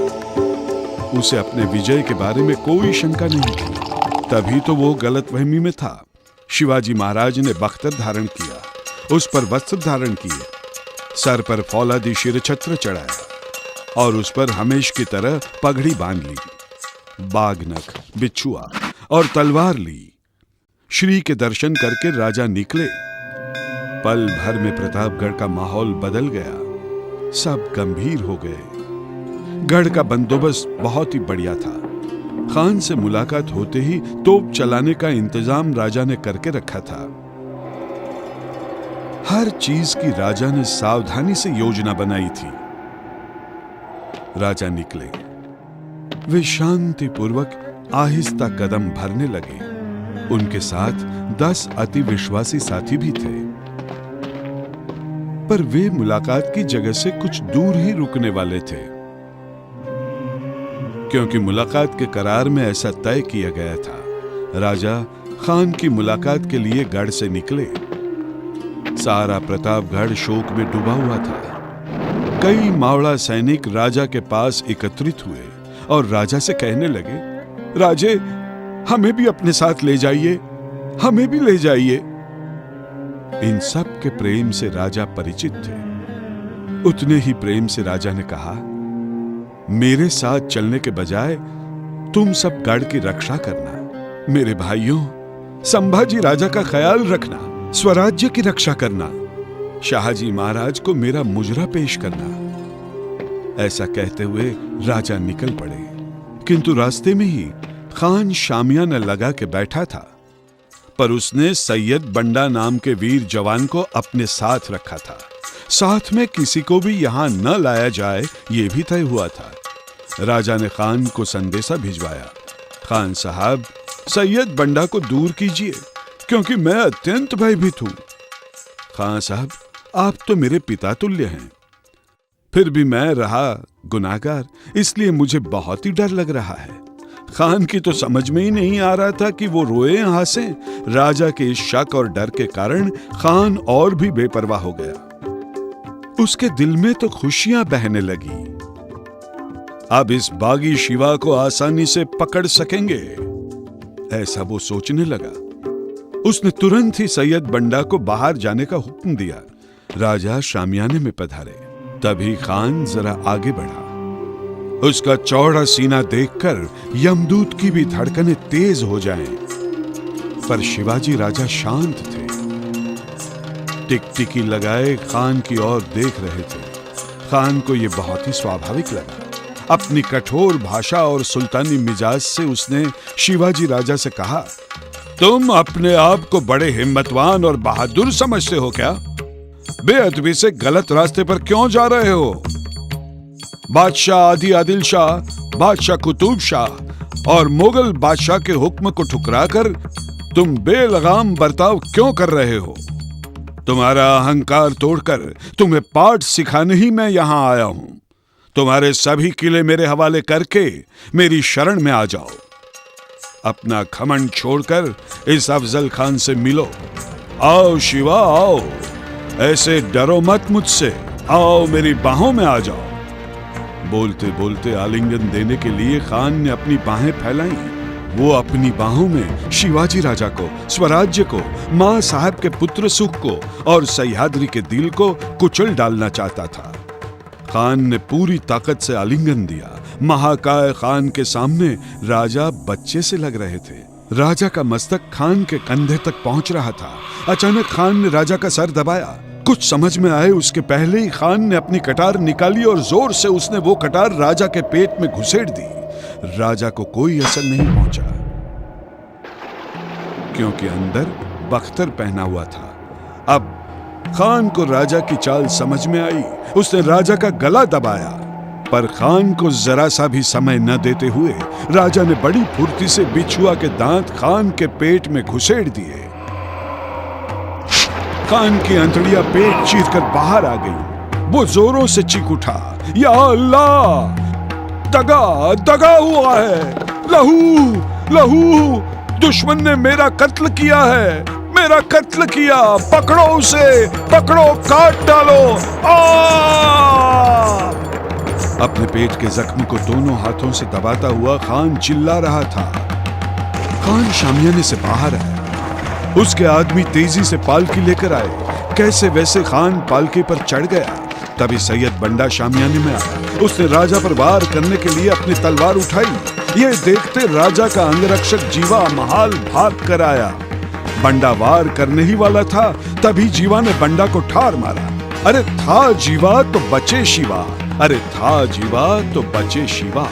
उसे अपने विजय के बारे में कोई शंका नहीं थी। तभी तो वो गलतफहमी में था। शिवाजी महाराज ने बख्तर धारण किया, उस पर वस्त्र धारण किए, सर पर फौलादी शिरछत्र चढ़ाया और उस पर हमेश की तरह पगड़ी बांध ली। बागनख, बिच्छुआ और तलवार ली। श्री के दर्शन करके राजा निकले। पल भर में प्रतापगढ़ का माहौल बदल गया। सब गंभीर हो गए। गढ़ का बंदोबस्त बहुत ही बढ़िया था। खान से मुलाकात होते ही तोप चलाने का इंतजाम राजा ने करके रखा था। हर चीज की राजा ने सावधानी से योजना बनाई थी। राजा निकले। वे शांतिपूर्वक आहिस्ता कदम भरने लगे। उनके साथ 10 अति विश्वासी साथी भी थे, पर वे मुलाकात की जगह से कुछ दूर ही रुकने वाले थे, क्योंकि मुलाकात के करार में ऐसा तय किया गया था। राजा खान की मुलाकात के लिए गढ़ से निकले। सारा प्रतापगढ़ शोक में डूबा हुआ था। कई मावड़ा सैनिक राजा के पास एकत्रित हुए और राजा से कहने लगे, राजे, हमें भी अपने साथ ले जाइए, हमें भी ले जाइए। इन सब के प्रेम से राजा परिचित थे। उतने ही प्रेम से राजा ने कहा, मेरे साथ चलने के बजाय तुम सब गढ़ की रक्षा करना। मेरे भाइयों, संभाजी राजा का ख्याल रखना, स्वराज्य की रक्षा करना, शाहजी महाराज को मेरा मुजरा पेश करना। ऐसा कहते हुए राजा निकल पड़े, किंतु रास्ते में ही खान शामियाना लगा के बैठा था, पर उसने सैयद बंडा नाम के वीर जवान को अपने साथ रखा था। साथ में किसी को भी यहां न लाया जाए, यह भी तय हुआ था। राजा ने खान को संदेशा भिजवाया, खान साहब, सैयद बंडा को दूर कीजिए, क्योंकि मैं अत्यंत भयभीत हूं। खान साहब, आप तो मेरे पिता तुल्य हैं, फिर भी मैं रहा गुनाहगार, इसलिए मुझे बहुत ही डर लग रहा है। खान की तो समझ में ही नहीं आ रहा था कि वो रोए हंसे। राजा के इस शक और डर के कारण खान और भी बेपरवाह हो गया। उसके दिल में तो खुशियां बहने लगी। अब इस बागी शिवा को आसानी से पकड़ सकेंगे, ऐसा वो सोचने लगा। उसने तुरंत ही सैयद बंडा को बाहर जाने का हुक्म दिया। राजा शामियाने में पधारे। तभी खान जरा आगे बढ़ा। उसका चौड़ा सीना देखकर यमदूत की भी धड़कनें तेज हो जाएं। पर शिवाजी राजा शांत थे। टिकटिकी लगाए खान की ओर देख रहे थे। खान को यह बहुत ही स्वाभाविक लगा। अपनी कठोर भाषा और सुल्तानी मिजाज से उसने शिवाजी राजा से कहा, तुम अपने आप को बड़े हिम्मतवान और बहादुर समझते हो क्या? बेअदबी से गलत रास्ते पर क्यों जा रहे हो? बादशाह आदि आदिल शाह, बादशाह कुतुब शाह और मुगल बादशाह के हुक्म को ठुकराकर तुम बेलगाम बर्ताव क्यों कर रहे हो? तुम्हारा अहंकार तोड़कर तुम्हें पाठ सिखाने ही मैं यहां आया हूं। तुम्हारे सभी किले मेरे हवाले करके मेरी शरण में आ जाओ। अपना घमंड छोड़कर इस अफजल खान से मिलो। आओ शिवा आओ, ऐसे डरो मत मुझसे, आओ मेरी बाहों में आ जाओ। बोलते बोलते आलिंगन देने के लिए खान ने अपनी बाहें फैलाई। वो अपनी बाहों में शिवाजी राजा को, स्वराज्य को, मां साहब के पुत्र सुख को और सह्याद्री के दिल को कुचल डालना चाहता था। खान ने पूरी ताकत से आलिंगन दिया। महाकाय खान के सामने राजा बच्चे से लग रहे थे। राजा का मस्तक खान के कंधे तक पहुंच रहा था। अचानक खान ने राजा का सर दबाया। कुछ समझ में आए उसके पहले ही खान ने अपनी कटार निकाली और जोर से उसने वो कटार राजा के पेट में घुसेड़ दी। राजा को कोई असर नहीं पहुंचा, क्योंकि अंदर बख्तर पहना हुआ था। अब खान को राजा की चाल समझ में आई। उसने राजा का गला दबाया, पर खान को जरा सा भी समय न देते हुए राजा ने बड़ी फुर्ती से बिछुआ के दांत खान के पेट में घुसेड़ दिए। खान की अंतड़ियां पेट चीरकर बाहर आ गई। वो जोरों से चीख उठा, या अल्लाह, दगा दगा हुआ है, लहू लहू, दुश्मन ने मेरा कत्ल किया है, मेरा कत्ल किया, पकड़ो उसे, पकड़ो, काट डालो। अपने पेट के जख्म को दोनों हाथों से दबाता हुआ खान चिल्ला रहा था। खान शामियाने से बाहर आया। उसके आदमी तेजी से पालकी लेकर आए। कैसे वैसे खान पालकी पर चढ़ गया। तभी सैयद बंडा शामियाने में आया। उसने राजा पर वार करने के लिए अपनी तलवार उठाई। ये देखते राजा का अंगरक्षक जीवा महाल भाग कर आया। बंडा वार करने ही वाला था, तभी जीवा ने बंडा को ठार मारा। अरे था जीवा तो बचे शिवा, अरे था जीवा तो बचे शिवा।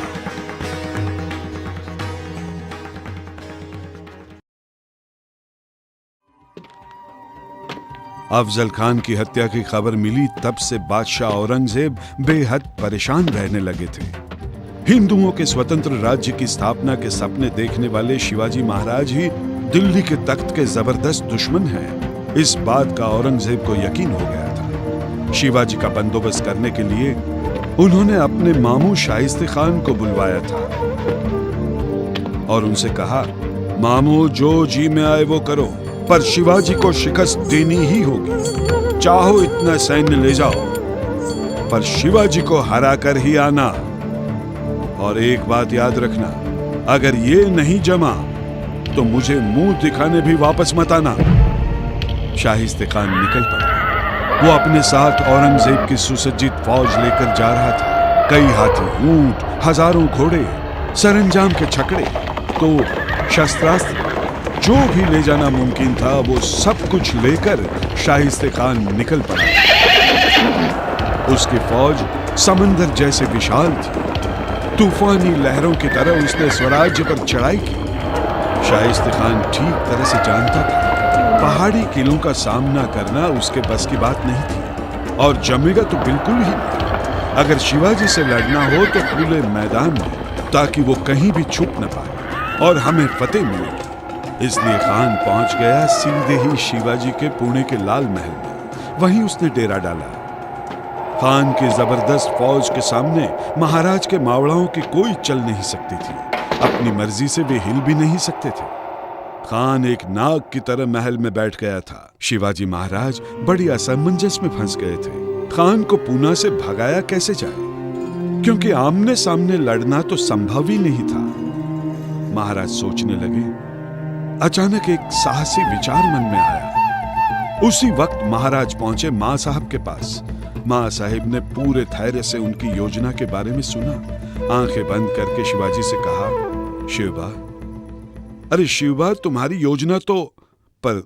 अफजल खान की हत्या की खबर मिली तब से बादशाह औरंगजेब बेहद परेशान रहने लगे थे। हिंदुओं के स्वतंत्र राज्य की स्थापना के सपने देखने वाले शिवाजी महाराज ही दिल्ली के तख्त के जबरदस्त दुश्मन हैं। इस बात का औरंगजेब को यकीन हो गया था। शिवाजी का बंदोबस्त करने के लिए उन्होंने अपने मामू शाइस्ते खान को बुलवाया था और उनसे कहा, मामू जो जी में आए वो करो, पर शिवाजी को शिकस्त देनी ही होगी। चाहो इतना सैन्य ले जाओ, पर शिवाजी को हरा कर ही आना। और एक बात याद रखना, अगर ये नहीं जमा तो मुझे मुंह दिखाने भी वापस मत आना। शाइस्ते खान निकल पड़ा। वो अपने साथ औरंगजेब की सुसज्जित फौज लेकर जा रहा था। कई हाथी, ऊंट, हजारों घोड़े, सरंजाम के छकड़े, तो शस्त्रास्त्र, जो भी ले जाना मुमकिन था वो सब कुछ लेकर शाइस्ते खान निकल पड़ा। उसकी फौज समंदर जैसे विशाल थी। तूफानी लहरों की तरह उसने स्वराज्य पर चढ़ाई की। शाइस्ते खान ठीक तरह से जानता था पहाड़ी किलों का सामना करना उसके बस की बात नहीं थी, और जमेगा तो बिल्कुल ही नहीं। अगर शिवाजी से लड़ना हो तो खुले मैदान में, ताकि वो कहीं भी छुप न पाए और हमें फतेह मिलेगी। इसलिए खान पहुंच गया सीधे ही शिवाजी के पुणे के लाल महल में। वहीं उसने डेरा डाला। खान की जबरदस्त फौज के सामने महाराज के मावड़ाओं की कोई चल नहीं सकती थी। अपनी मर्जी से वे हिल भी नहीं सकते थे। खान एक नाग की तरह महल में बैठ गया था। शिवाजी महाराज बड़ी असमंजस में फंस गए थे। खान को पूना से भगाया कैसे जाए, क्योंकि आमने सामने लड़ना तो संभव ही नहीं था। महाराज सोचने लगे। अचानक एक साहसी विचार मन में आया। उसी वक्त महाराज पहुंचे मां साहब के पास। मां साहिब ने पूरे धैर्य से उनकी योजना के बारे में सुना। आंखें बंद करके शिवाजी से कहा, शिवबा, अरे शिवबा, तुम्हारी योजना तो, पर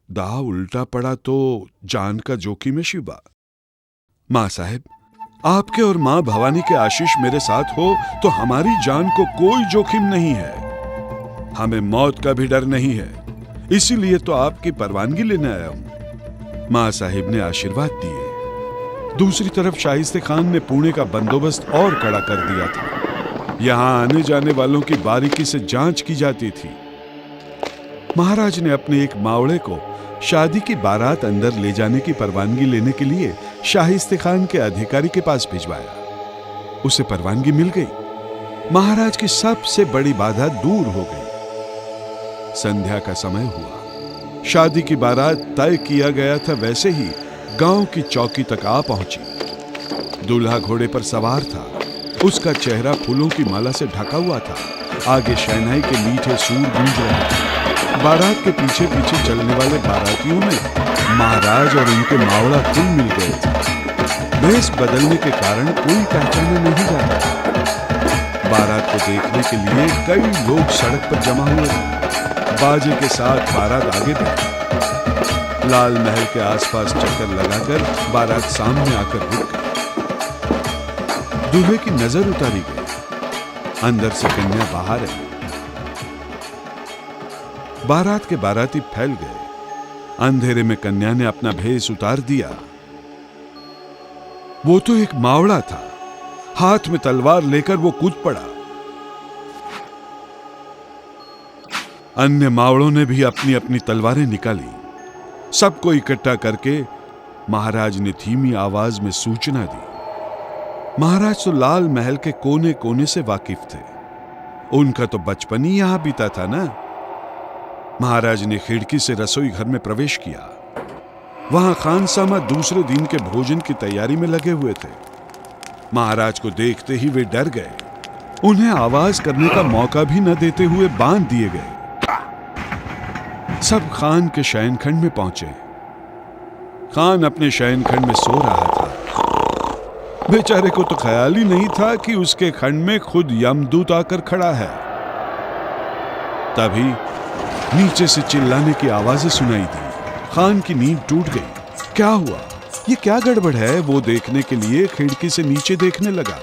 दाव उल्टा पड़ा तो जान का जोखिम है शिवबा। मां साहिब, आपके और मां भवानी के आशीष मेरे साथ हो तो हमारी जान को कोई जोखिम नहीं है। हमें मौत का भी डर नहीं है, इसीलिए तो आपकी परवानगी लेने आया हूं। मां साहिब ने आशीर्वाद दिए। दूसरी तरफ शाइस्ते खान ने पुणे का बंदोबस्त और कड़ा कर दिया था। यहां आने जाने वालों की बारीकी से जांच की जाती थी। महाराज ने अपने एक मावड़े को शादी की बारात अंदर ले जाने की परवानगी लेने के लिए शाइस्ते खान के अधिकारी के पास भिजवाया। उसे परवानगी मिल गई। महाराज की सबसे बड़ी बाधा दूर हो गई। संध्या का समय हुआ। शादी की बारात तय किया गया था वैसे ही गांव की चौकी तक आ पहुंची। दूल्हा घोड़े पर सवार था। उसका चेहरा फूलों की माला से ढका हुआ था। आगे शहनाई के मीठे सूर गूंज रहे थे। बारात के पीछे पीछे चलने वाले बारातियों में महाराज और उनके मावड़ा कुल मिल गए थे। भेष बदलने के कारण कोई पहचाने नहीं जाता। बारात को देखने के लिए कई लोग सड़क पर जमा हुए थे। बाजे के साथ बारात आगे बढ़ी। लाल महल के आसपास चक्कर लगाकर बारात सामने आकर रुक गई। दूल्हे की नजर उतारी गई। अंदर से कन्या बाहर आई। बारात के बाराती फैल गए। अंधेरे में कन्या ने अपना भेष उतार दिया। वो तो एक मावड़ा था। हाथ में तलवार लेकर वो कूद पड़ा। अन्य मावड़ों ने भी अपनी अपनी तलवारें निकाली। सबको इकट्ठा करके महाराज ने धीमी आवाज में सूचना दी। महाराज तो लाल महल के कोने कोने से वाकिफ थे। उनका तो बचपन ही यहां बीता था ना। महाराज ने खिड़की से रसोई घर में प्रवेश किया। वहां खानसामा दूसरे दिन के भोजन की तैयारी में लगे हुए थे। महाराज को देखते ही वे डर गए। उन्हें आवाज करने का मौका भी न देते हुए बांध दिए गए। सब खान के शयनखंड में पहुंचे। खान अपने शयनखंड में सो रहा था। बेचारे को तो ख्याल ही नहीं था कि उसके खंड में खुद यमदूत आकर खड़ा है। तभी नीचे से चिल्लाने की आवाजें सुनाई दी। खान की नींद टूट गई। क्या हुआ? ये क्या गड़बड़ है? वो देखने के लिए खिड़की से नीचे देखने लगा।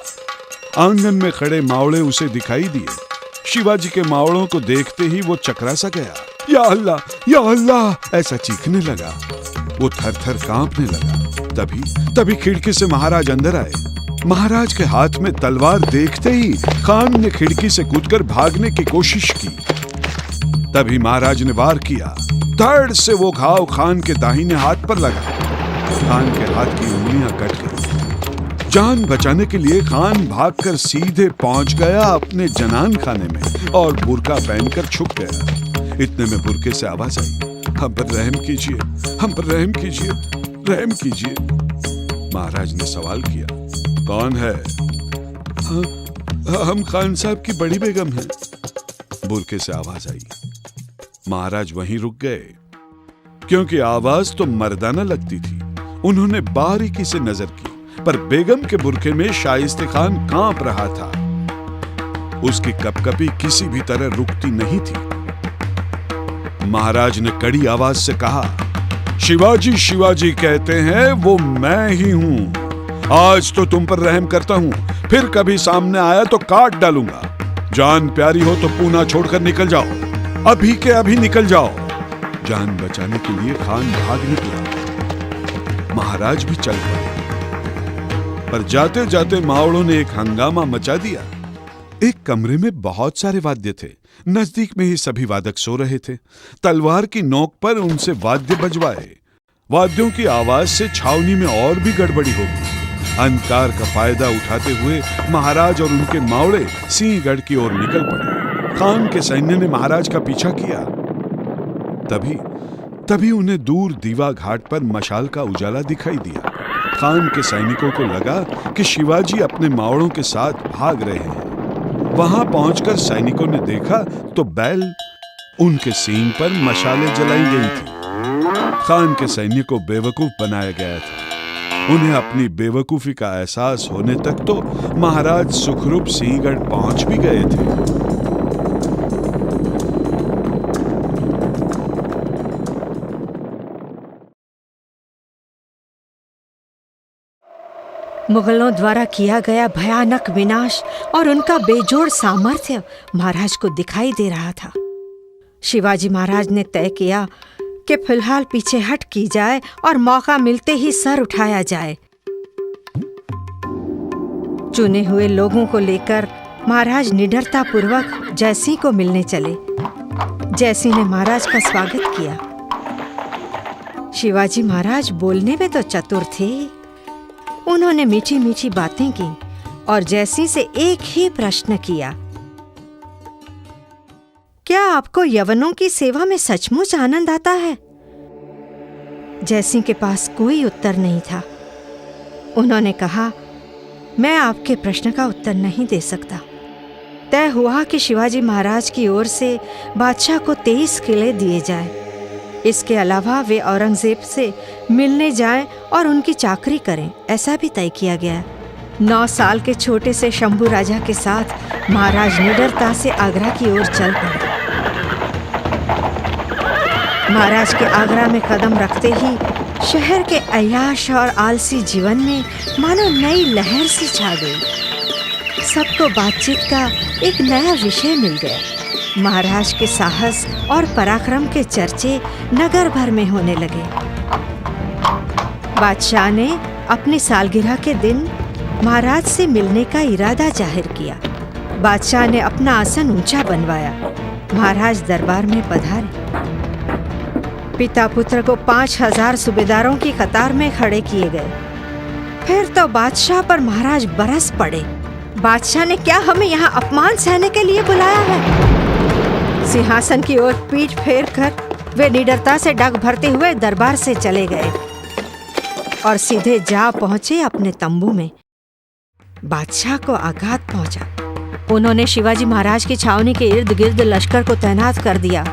आंगन में खड़े मावड़े उसे दिखाई दिए। शिवाजी के मावड़ों को देखते ही वो चकरा सा गया। या अल्लाह, या अल्लाह, ऐसा चीखने लगा। वो थर थर कांपने लगा। तभी खिड़की से महाराज अंदर आए। महाराज के हाथ में तलवार देखते ही खान ने खिड़की से कूदकर भागने की कोशिश की। तभी महाराज ने वार किया। धड़ से वो घाव खान के दाहिने हाथ पर लगा। खान के हाथ की उंगलियां कट गई। जान बचाने के लिए खान भागकर सीधे पहुंच गया अपने जनान खाने में और बुर्का पहनकर छुप गया। इतने में बुर्के से आवाज आई, हम पर रहम कीजिए, हम पर रहम कीजिए, रहम कीजिए। महाराज ने सवाल किया, कौन है? हम खान साहब की बड़ी बेगम हैं। बुर्के से आवाज आई। महाराज वहीं रुक गए, क्योंकि आवाज तो मर्दाना लगती थी। उन्होंने बारीकी से नजर की, पर बेगम के बुर्के में शाइस्ते खान कांप रहा था। उसकी कपकपी किसी भी तरह रुकती नहीं थी। महाराज ने कड़ी आवाज से कहा, शिवाजी शिवाजी कहते हैं वो मैं ही हूं। आज तो तुम पर रहम करता हूं, फिर कभी सामने आया तो काट डालूंगा। जान प्यारी हो तो पूना छोड़कर निकल जाओ, अभी के अभी निकल जाओ। जान बचाने के लिए खान भाग निकला। महाराज भी चल पड़े, पर जाते जाते मावड़ों ने एक हंगामा मचा दिया। एक कमरे में बहुत सारे वाद्य थे। नजदीक में ही सभी वादक सो रहे थे। तलवार की नोक पर उनसे वाद्य बजवाए। वाद्यों की आवाज से छावनी में और भी गड़बड़ी हो गई। अंधकार का फायदा उठाते हुए महाराज और उनके मावड़े सिंहगढ़ की ओर निकल पड़े। खान के सैन्य ने महाराज का पीछा किया। तभी उन्हें दूर दीवा घाट पर मशाल का उजाला दिखाई दिया। खान के सैनिकों को लगा कि शिवाजी अपने मावड़ों के साथ भाग रहे हैं। वहां पहुंचकर सैनिकों ने देखा तो बैल उनके सींग पर मशालें जलाई गई थी। खान के सैन्य को बेवकूफ बनाया गया था। उन्हें अपनी बेवकूफी का एहसास होने तक तो महाराज सुखरूप सिंहगढ़ पहुंच भी गए थे। मुगलों द्वारा किया गया भयानक विनाश और उनका बेजोड़ सामर्थ्य महाराज को दिखाई दे रहा था। शिवाजी महाराज ने तय किया कि फिलहाल पीछे हट की जाए और मौका मिलते ही सर उठाया जाए। चुने हुए लोगों को लेकर महाराज निडरतापूर्वक जयसिंह को मिलने चले। जयसिंह ने महाराज का स्वागत किया। शिवाजी महाराज बोलने में तो चतुर थे। उन्होंने मीठी मीठी बातें की और जयसिंह से एक ही प्रश्न किया, क्या आपको यवनों की सेवा में सचमुच आनंद आता है? जयसिंह के पास कोई उत्तर नहीं था। उन्होंने कहा, मैं आपके प्रश्न का उत्तर नहीं दे सकता। तय हुआ कि शिवाजी महाराज की ओर से बादशाह को 23 किले दिए जाए। इसके अलावा वे औरंगजेब से मिलने जाएं और उनकी चाकरी करें, ऐसा भी तय किया गया। 9 साल के छोटे से शंभू राजा के साथ महाराज निडरता से आगरा की ओर चल पड़े। महाराज के आगरा में कदम रखते ही शहर के अय्याश और आलसी जीवन में मानो नई लहर सी छा गई। सबको बातचीत का एक नया विषय मिल गया। महाराज के साहस और पराक्रम के चर्चे नगर भर में होने लगे। बादशाह ने अपनी सालगिरह के दिन महाराज से मिलने का इरादा जाहिर किया। बादशाह ने अपना आसन ऊंचा बनवाया। महाराज दरबार में पधारे। पिता पुत्र को 5000 सूबेदारों की कतार में खड़े किए गए। फिर तो बादशाह पर महाराज बरस पड़े। बादशाह ने क्या हमें यहाँ अपमान सहने के लिए बुलाया है? सिंहासन की ओर पीठ फेर कर वे निडरता से डग भरते हुए दरबार से चले गए और सीधे जा पहुंचे अपने तंबू में। बादशाह को आघात पहुंचा। उन्होंने शिवाजी महाराज की छावनी के इर्द गिर्द लश्कर को तैनात कर दिया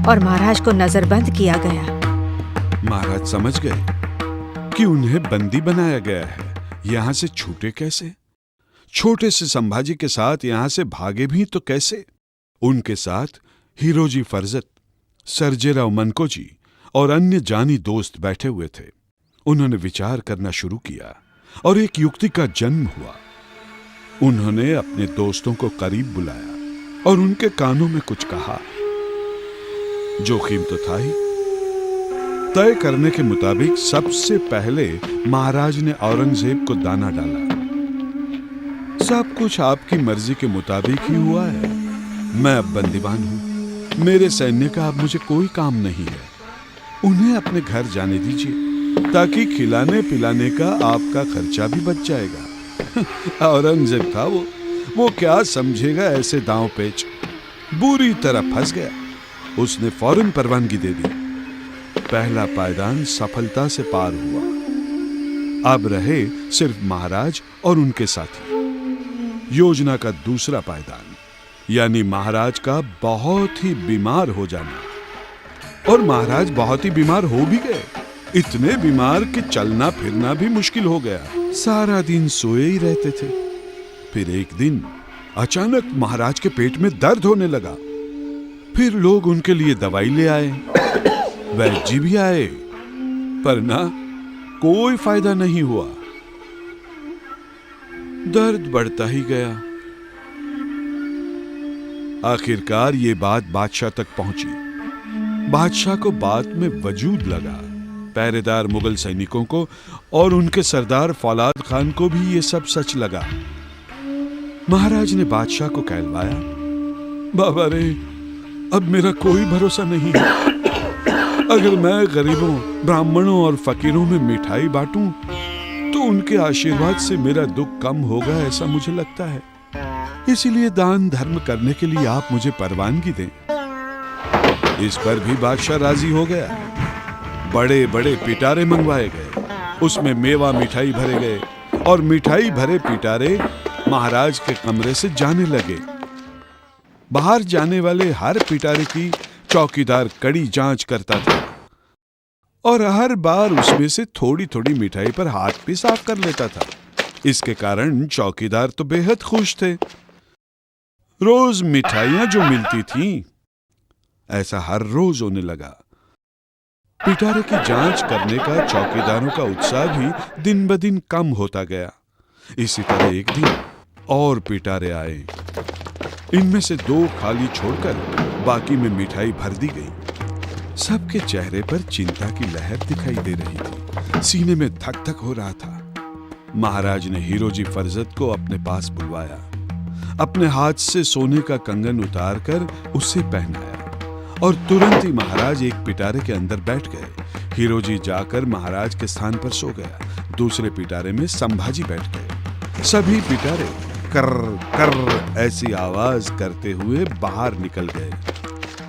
और महाराज को नजरबंद किया गया। महाराज समझ गए कि उन्हें बंदी बनाया गया है। यहाँ से छूटे कैसे? छोटे से संभाजी के साथ यहाँ से भागे भी तो कैसे? उनके साथ हीरोजी फरजत, सर्जेराव मनकोजी और अन्य जानी दोस्त बैठे हुए थे। उन्होंने विचार करना शुरू किया और एक युक्ति का जन्म हुआ। उन्होंने अपने दोस्तों को करीब बुलाया और उनके कानों में कुछ कहा। जोखिम तो था ही। तय करने के मुताबिक सबसे पहले महाराज ने औरंगजेब को दाना डाला। सब कुछ आपकी मर्जी के मुताबिक ही हुआ है। मैं अब बंदीवान हूं। मेरे सैन्य का अब मुझे कोई काम नहीं है। उन्हें अपने घर जाने दीजिए ताकि खिलाने पिलाने का आपका खर्चा भी बच जाएगा। औरंगजेब था वो क्या समझेगा ऐसे दांव पेच। बुरी तरह फंस गया। उसने फौरन परवानगी दे दी। पहला पायदान सफलता से पार हुआ। अब रहे सिर्फ महाराज और उनके साथी। योजना का दूसरा पायदान यानी महाराज का बहुत ही बीमार हो जाना। और महाराज बहुत ही बीमार हो भी गए। इतने बीमार कि चलना फिरना भी मुश्किल हो गया। सारा दिन सोए ही रहते थे। फिर एक दिन अचानक महाराज के पेट में दर्द होने लगा। फिर लोग उनके लिए दवाई ले आए। वैद्य जी भी आए, पर ना कोई फायदा नहीं हुआ। दर्द बढ़ता ही गया। आखिरकार ये बात बादशाह तक पहुंची। बादशाह को बात में वजूद लगा। पहरेदार मुगल सैनिकों को और उनके सरदार फौलाद खान को भी ये सब सच लगा। महाराज ने बादशाह को कहलवाया, बाबा रे, अब मेरा कोई भरोसा नहीं है। अगर मैं गरीबों, ब्राह्मणों और फकीरों में मिठाई बांटूं तो उनके आशीर्वाद से मेरा दुख कम होगा, ऐसा मुझे लगता है। इसीलिए दान धर्म करने के लिए आप मुझे परवानगी दें। इस पर भी बादशाह राजी हो गया। बड़े बड़े पिटारे मंगवाए गए, उसमें मेवा मिठाई भरे गए और मिठाई भरे पिटारे महाराज के कमरे से जाने लगे। बाहर जाने वाले हर पिटारे की चौकीदार कड़ी जांच करता था और हर बार उसमें से थोड़ी थोड़ी मिठाई पर हाथ भी साफ कर लेता था। इसके कारण चौकीदार तो बेहद खुश थे। रोज मिठाइयां जो मिलती थीं, ऐसा हर रोज होने लगा। पिटारे की जांच करने का चौकीदारों का उत्साह भी दिन ब दिन कम होता गया। इसी तरह एक दिन और पिटारे आए। इनमें से 2 खाली छोड़कर बाकी में मिठाई भर दी गई। सबके चेहरे पर चिंता की लहर दिखाई दे रही थी। सीने में धक धक हो रहा था। महाराज ने हीरोजी फरजत को अपने पास बुलवाया। अपने हाथ से सोने का कंगन उतारकर उसे पहनाया और तुरंत ही महाराज एक पिटारे के अंदर बैठ गए। हीरोजी जाकर महाराज के स्थान पर सो गया। दूसरे पिटारे में संभाजी बैठ गए। सभी पिटारे कर्र कर्र ऐसी आवाज करते हुए बाहर निकल गए।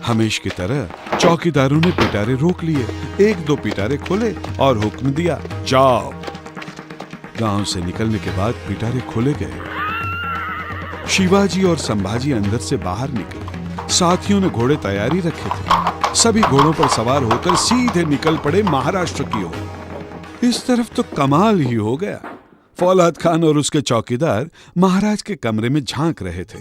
हमेश की तरह चौकीदारों ने पिटारे रोक लिए। 1-2 पिटारे खोले और हुक्म दिया, जाओ। गांव से निकलने के बाद पिटारे खोले गए। शिवाजी और संभाजी अंदर से बाहर निकले। साथियों ने घोड़े तैयारी रखे थे। सभी घोड़ों पर सवार होकर सीधे निकल पड़े महाराष्ट्र की ओर। इस तरफ तो कमाल ही हो गया। फौलाद खान और उसके चौकीदार महाराज के कमरे में झांक रहे थे।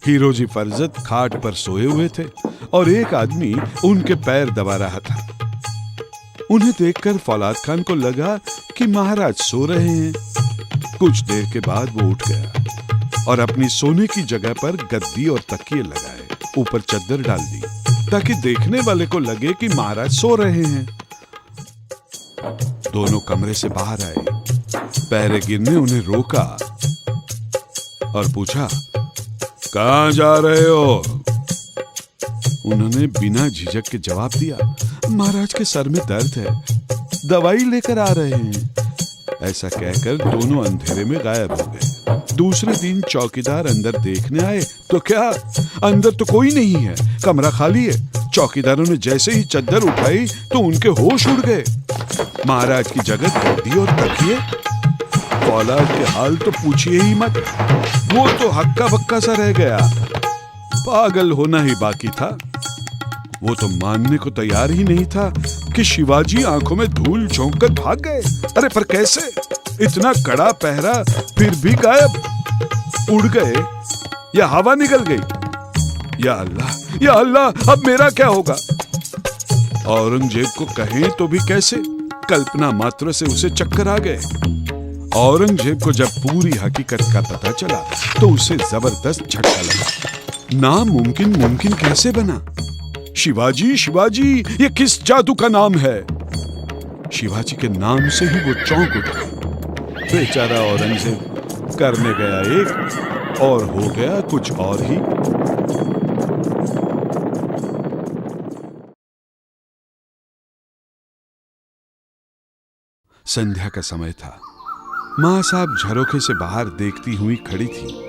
हीरोजी फरजत खाट पर सोए हुए थे और एक आदमी उनके पैर दबा रहा था। उन्हें देखकर फौलाद खान को लगा कि महाराज सो रहे हैं। कुछ देर के बाद वो उठ गया और अपनी सोने की जगह पर गद्दी और तकिए लगाए, ऊपर चद्दर डाल दी ताकि देखने वाले को लगे कि महाराज सो रहे हैं। दोनों कमरे से बाहर आए। पहरेगिर ने उन्हें रोका और पूछा, कहां जा रहे हो? उन्होंने बिना झिझक के जवाब दिया, महाराज के सर में दर्द है, दवाई लेकर आ रहे हैं। ऐसा कहकर दोनों अंधेरे में गायब हो गए। दूसरे दिन चौकीदार अंदर देखने आए तो क्या, अंदर तो कोई नहीं है, कमरा खाली है। चौकीदारों ने जैसे ही चद्दर उठाई तो उनके होश उड़ गए। महाराज की जगह गद्दी और तकिए। फौलाद के हाल तो पूछिए ही मत। वो तो हक्का बक्का सा रह गया। पागल होना ही बाकी था। वो तो मानने को तैयार ही नहीं था कि शिवाजी आंखों में धूल झोंक कर भाग गए। अरे पर कैसे? इतना कड़ा पहरा फिर भी गायब। उड़ गए या हवा निकल गई? या अल्लाह, या अल्लाह, अब मेरा क्या होगा? औरंगजेब को कहें तो भी कैसे? कल्पना मात्र से उसे चक्कर आ गए। औरंगजेब को जब पूरी हकीकत का पता चला तो उसे जबरदस्त झटका लगा। नामुमकिन मुमकिन कैसे बना? शिवाजी, शिवाजी, ये किस जादू का नाम है? शिवाजी के नाम से ही वो चौंक उठा। बेचारा औरंगजेब करने गया एक और हो गया कुछ और ही। संध्या का समय था। मां साहब झरोखे से बाहर देखती हुई खड़ी थी।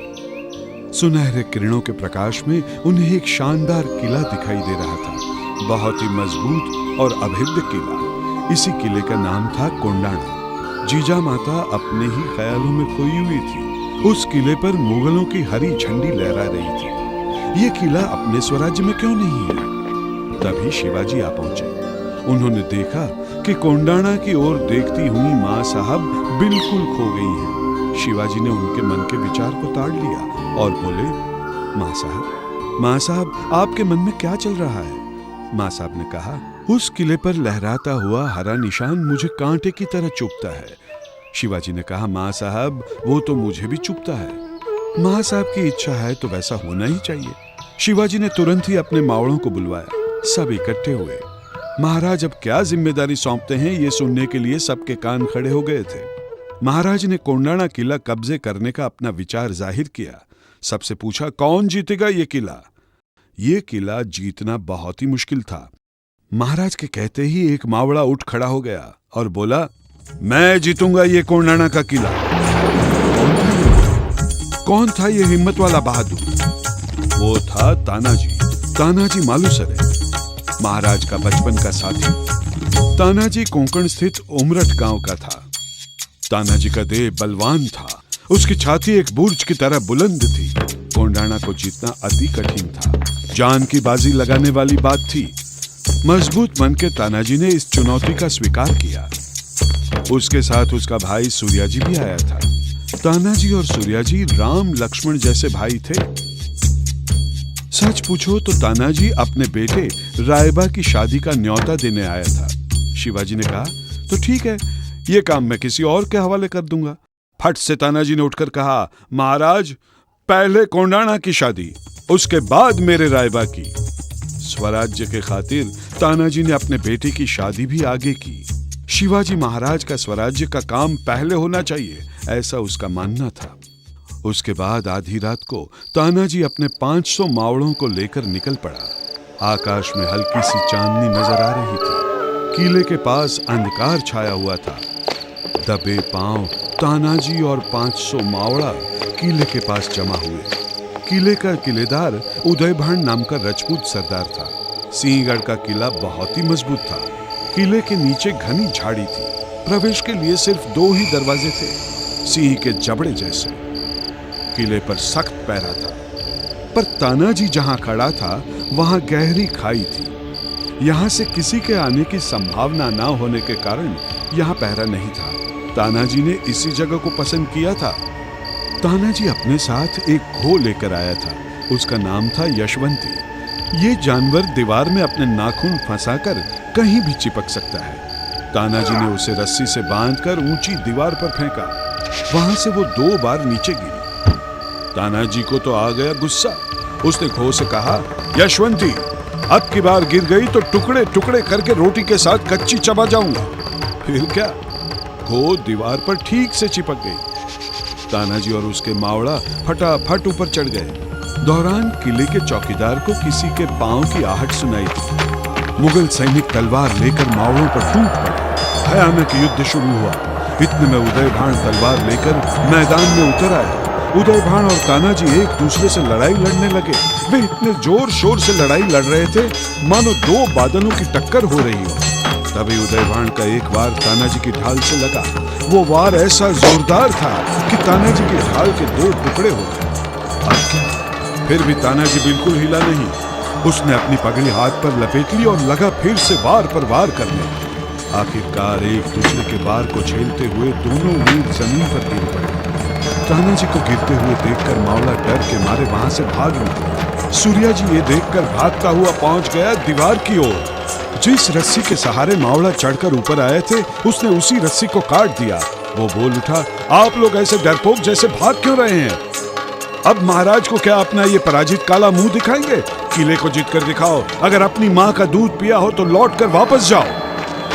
सुनहरे किरणों के प्रकाश में उन्हें एक शानदार किला दिखाई दे रहा था। बहुत ही मजबूत और अभेद्य किला। इसी किले का नाम था कोंडाणा। जीजा माता अपने ही ख्यालों में खोई हुई थी। उस किले पर मुगलों की हरी झंडी लहरा रही थी। ये किला अपने स्वराज्य में क्यों नहीं है? तभी शिवाजी आ पहुंचे। उन्होंने देखा कि कोंडाणा की ओर देखती हुई मां साहब बिल्कुल खो गई हैं। शिवाजी ने उनके मन के विचार को ताड़ लिया और बोले, मां साहब, आपके मन में क्या चल रहा है? मां साहब ने कहा, उस किले पर लहराता हुआ हरा निशान मुझे कांटे की तरह चुभता है। शिवाजी ने कहा, मां साहब, वो तो मुझे भी चुभता है। मां साहब की इच्छा है तो वैसा होना ही चाहिए। शिवाजी ने तुरंत ही अपने मावड़ों को बुलवाया। सब इकट्ठे हुए। महाराज अब क्या जिम्मेदारी सौंपते हैं ये सुनने के लिए सबके कान खड़े हो गए थे। महाराज ने कोंडाणा किला कब्जे करने का अपना विचार जाहिर किया। सबसे पूछा, कौन जीतेगा ये किला? ये किला जीतना बहुत ही मुश्किल था। महाराज के कहते ही एक मावड़ा उठ खड़ा हो गया और बोला, मैं जीतूंगा ये कोंडाणा का किला। कौन था ये हिम्मत वाला बहादुर? वो था तानाजी, तानाजी मालुसरे, महाराज का बचपन का साथी। तानाजी कोंकण स्थित उमरठ गांव का था। तानाजी का देह बलवान था, उसकी छाती एक बुर्ज की तरह बुलंद थी। कोंडाणा को जीतना अति कठिन था, जान की बाजी लगाने वाली बात थी। मजबूत मन के तानाजी ने इस चुनौती का स्वीकार किया। उसके साथ उसका भाई सूर्याजी भी आया था। तानाजी और सूर्याजी राम लक्ष्मण जैसे भाई थे। सच पूछो तो तानाजी अपने बेटे रायबा की शादी का न्योता देने आया था। शिवाजी ने कहा, तो ठीक है, ये काम मैं किसी और के हवाले कर दूंगा। फट से तानाजी ने उठकर कहा, महाराज, पहले कोंडाणा की शादी, उसके बाद मेरे रायबा की। स्वराज्य के खातिर तानाजी ने अपने बेटे की शादी भी आगे की। शिवाजी महाराज का स्वराज्य का काम पहले होना चाहिए, ऐसा उसका मानना था। उसके बाद आधी रात को तानाजी अपने 500 मावड़ों को लेकर निकल पड़ा। आकाश में हल्की सी चांदनी नजर आ रही थी। किले के पास अंधकार छाया हुआ था। दबे पांव तानाजी और 500 मावड़ा किले के पास जमा हुए। किले का किलेदार उदयभान नाम का रजपूत सरदार था। सिंहगढ़ का किला बहुत ही मजबूत था। किले के नीचे घनी झाड़ी थी। प्रवेश के लिए सिर्फ 2 ही दरवाजे थे, सिंह के जबड़े जैसे। किले पर सख्त पहरा था, पर तानाजी जहां खड़ा था वहां गहरी खाई थी। यहां से किसी के आने की संभावना ना होने के कारण यहां पहरा नहीं था। तानाजी ने इसी जगह को पसंद किया था। तानाजी अपने साथ एक घो लेकर आया था। उसका नाम था यशवंती। ये जानवर दीवार में अपने नाखून फंसाकर कहीं भी चिपक सकता है। तानाजी ने उसे रस्सी से बांधकर ऊंची दीवार पर फेंका। वहां से वो 2 बार नीचे गिरी। तानाजी को तो आ गया गुस्सा। उसने घो से कहा, यशवंती, अब की बार गिर गई तो टुकड़े टुकड़े करके रोटी के साथ कच्ची चबा जाऊंगा। फिर क्या, घो दीवार पर ठीक से चिपक गई। तानाजी और उसके मावड़ा फटाफट ऊपर चढ़ गए। दौरान किले के चौकीदार को किसी के पांव की आहट सुनाई थी। मुगल सैनिक तलवार लेकर मावड़ों पर टूट पड़े। भयानक युद्ध शुरू हुआ। इतने में उदयभान तलवार लेकर मैदान में उतर आए। उदयभान और तानाजी एक दूसरे से लड़ाई लड़ने लगे। वे इतने जोर शोर से लड़ाई लड़ रहे थे मानो 2 बादलों की टक्कर हो रही हो। तभी उदयभान का एक वार तानाजी की ढाल से लगा। वो वार ऐसा जोरदार था कि तानाजी की ढाल के 2 टुकड़े हो गए। अब क्या, फिर भी तानाजी बिल्कुल हिला नहीं। उसने अपनी पगड़ी हाथ पर लपेट ली और लगा फिर से वार पर वार करने। आखिरकार एक दूसरे के वार को झेलते हुए दोनों वीर जमीन पर गिर पड़े। तानाजी को गिरते हुए देखकर मावड़ा डर के मारे वहां से भाग निकला। सूर्याजी ये देखकर भागता हुआ पहुंच गया दीवार की ओर। जिस रस्सी के सहारे मावड़ा चढ़कर ऊपर आए थे, उसने उसी रस्सी को काट दिया। वो बोल उठा, आप लोग ऐसे डरपोक जैसे भाग क्यों रहे हैं? अब महाराज को क्या अपना ये पराजित काला मुंह दिखाएंगे? किले को जीत कर दिखाओ। अगर अपनी माँ का दूध पिया हो तो लौट कर वापस जाओ।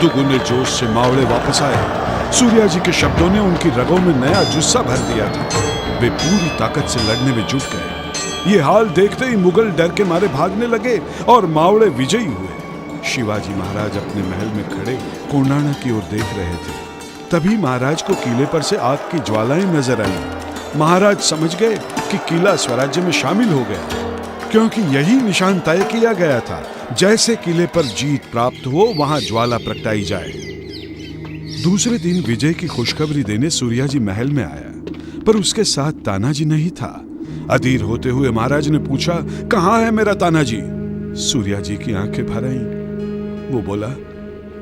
दुगुने जोश से मावड़े वापस आए। सूर्याजी के शब्दों ने उनकी रगों में नया जुस्सा भर दिया था। वे पूरी ताकत से लड़ने में जुट गए। ये हाल देखते ही मुगल डर के मारे भागने लगे और मावड़े विजयी हुए। शिवाजी महाराज अपने महल में खड़े कोंडाणा की ओर देख रहे थे। तभी महाराज को किले पर से आग की ज्वालाएं नजर आई। महाराज समझ गए कि किला स्वराज्य में शामिल हो गया, क्योंकि यही निशान तय किया गया था, जैसे किले पर जीत प्राप्त हो वहां ज्वाला प्रगटाई जाए। दूसरे दिन विजय की खुशखबरी देने सूर्याजी महल में आया, पर उसके साथ तानाजी नहीं था। अधीर होते हुए महाराज ने पूछा, कहाँ है मेरा तानाजी? सूर्याजी की आंखें भर आईं। वो बोला,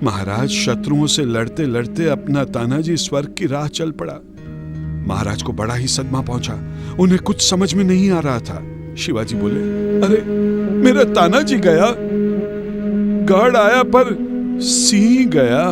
महाराज, शत्रुओं से लड़ते लड़ते अपना तानाजी स्वर्ग की राह चल पड़ा। महाराज को बड़ा ही सदमा पहुंचा। उन्हें कुछ समझ में नहीं आ रहा था। शिवाजी बोले, अरे मेरा तानाजी गया, गढ़ आया पर सिंह गया।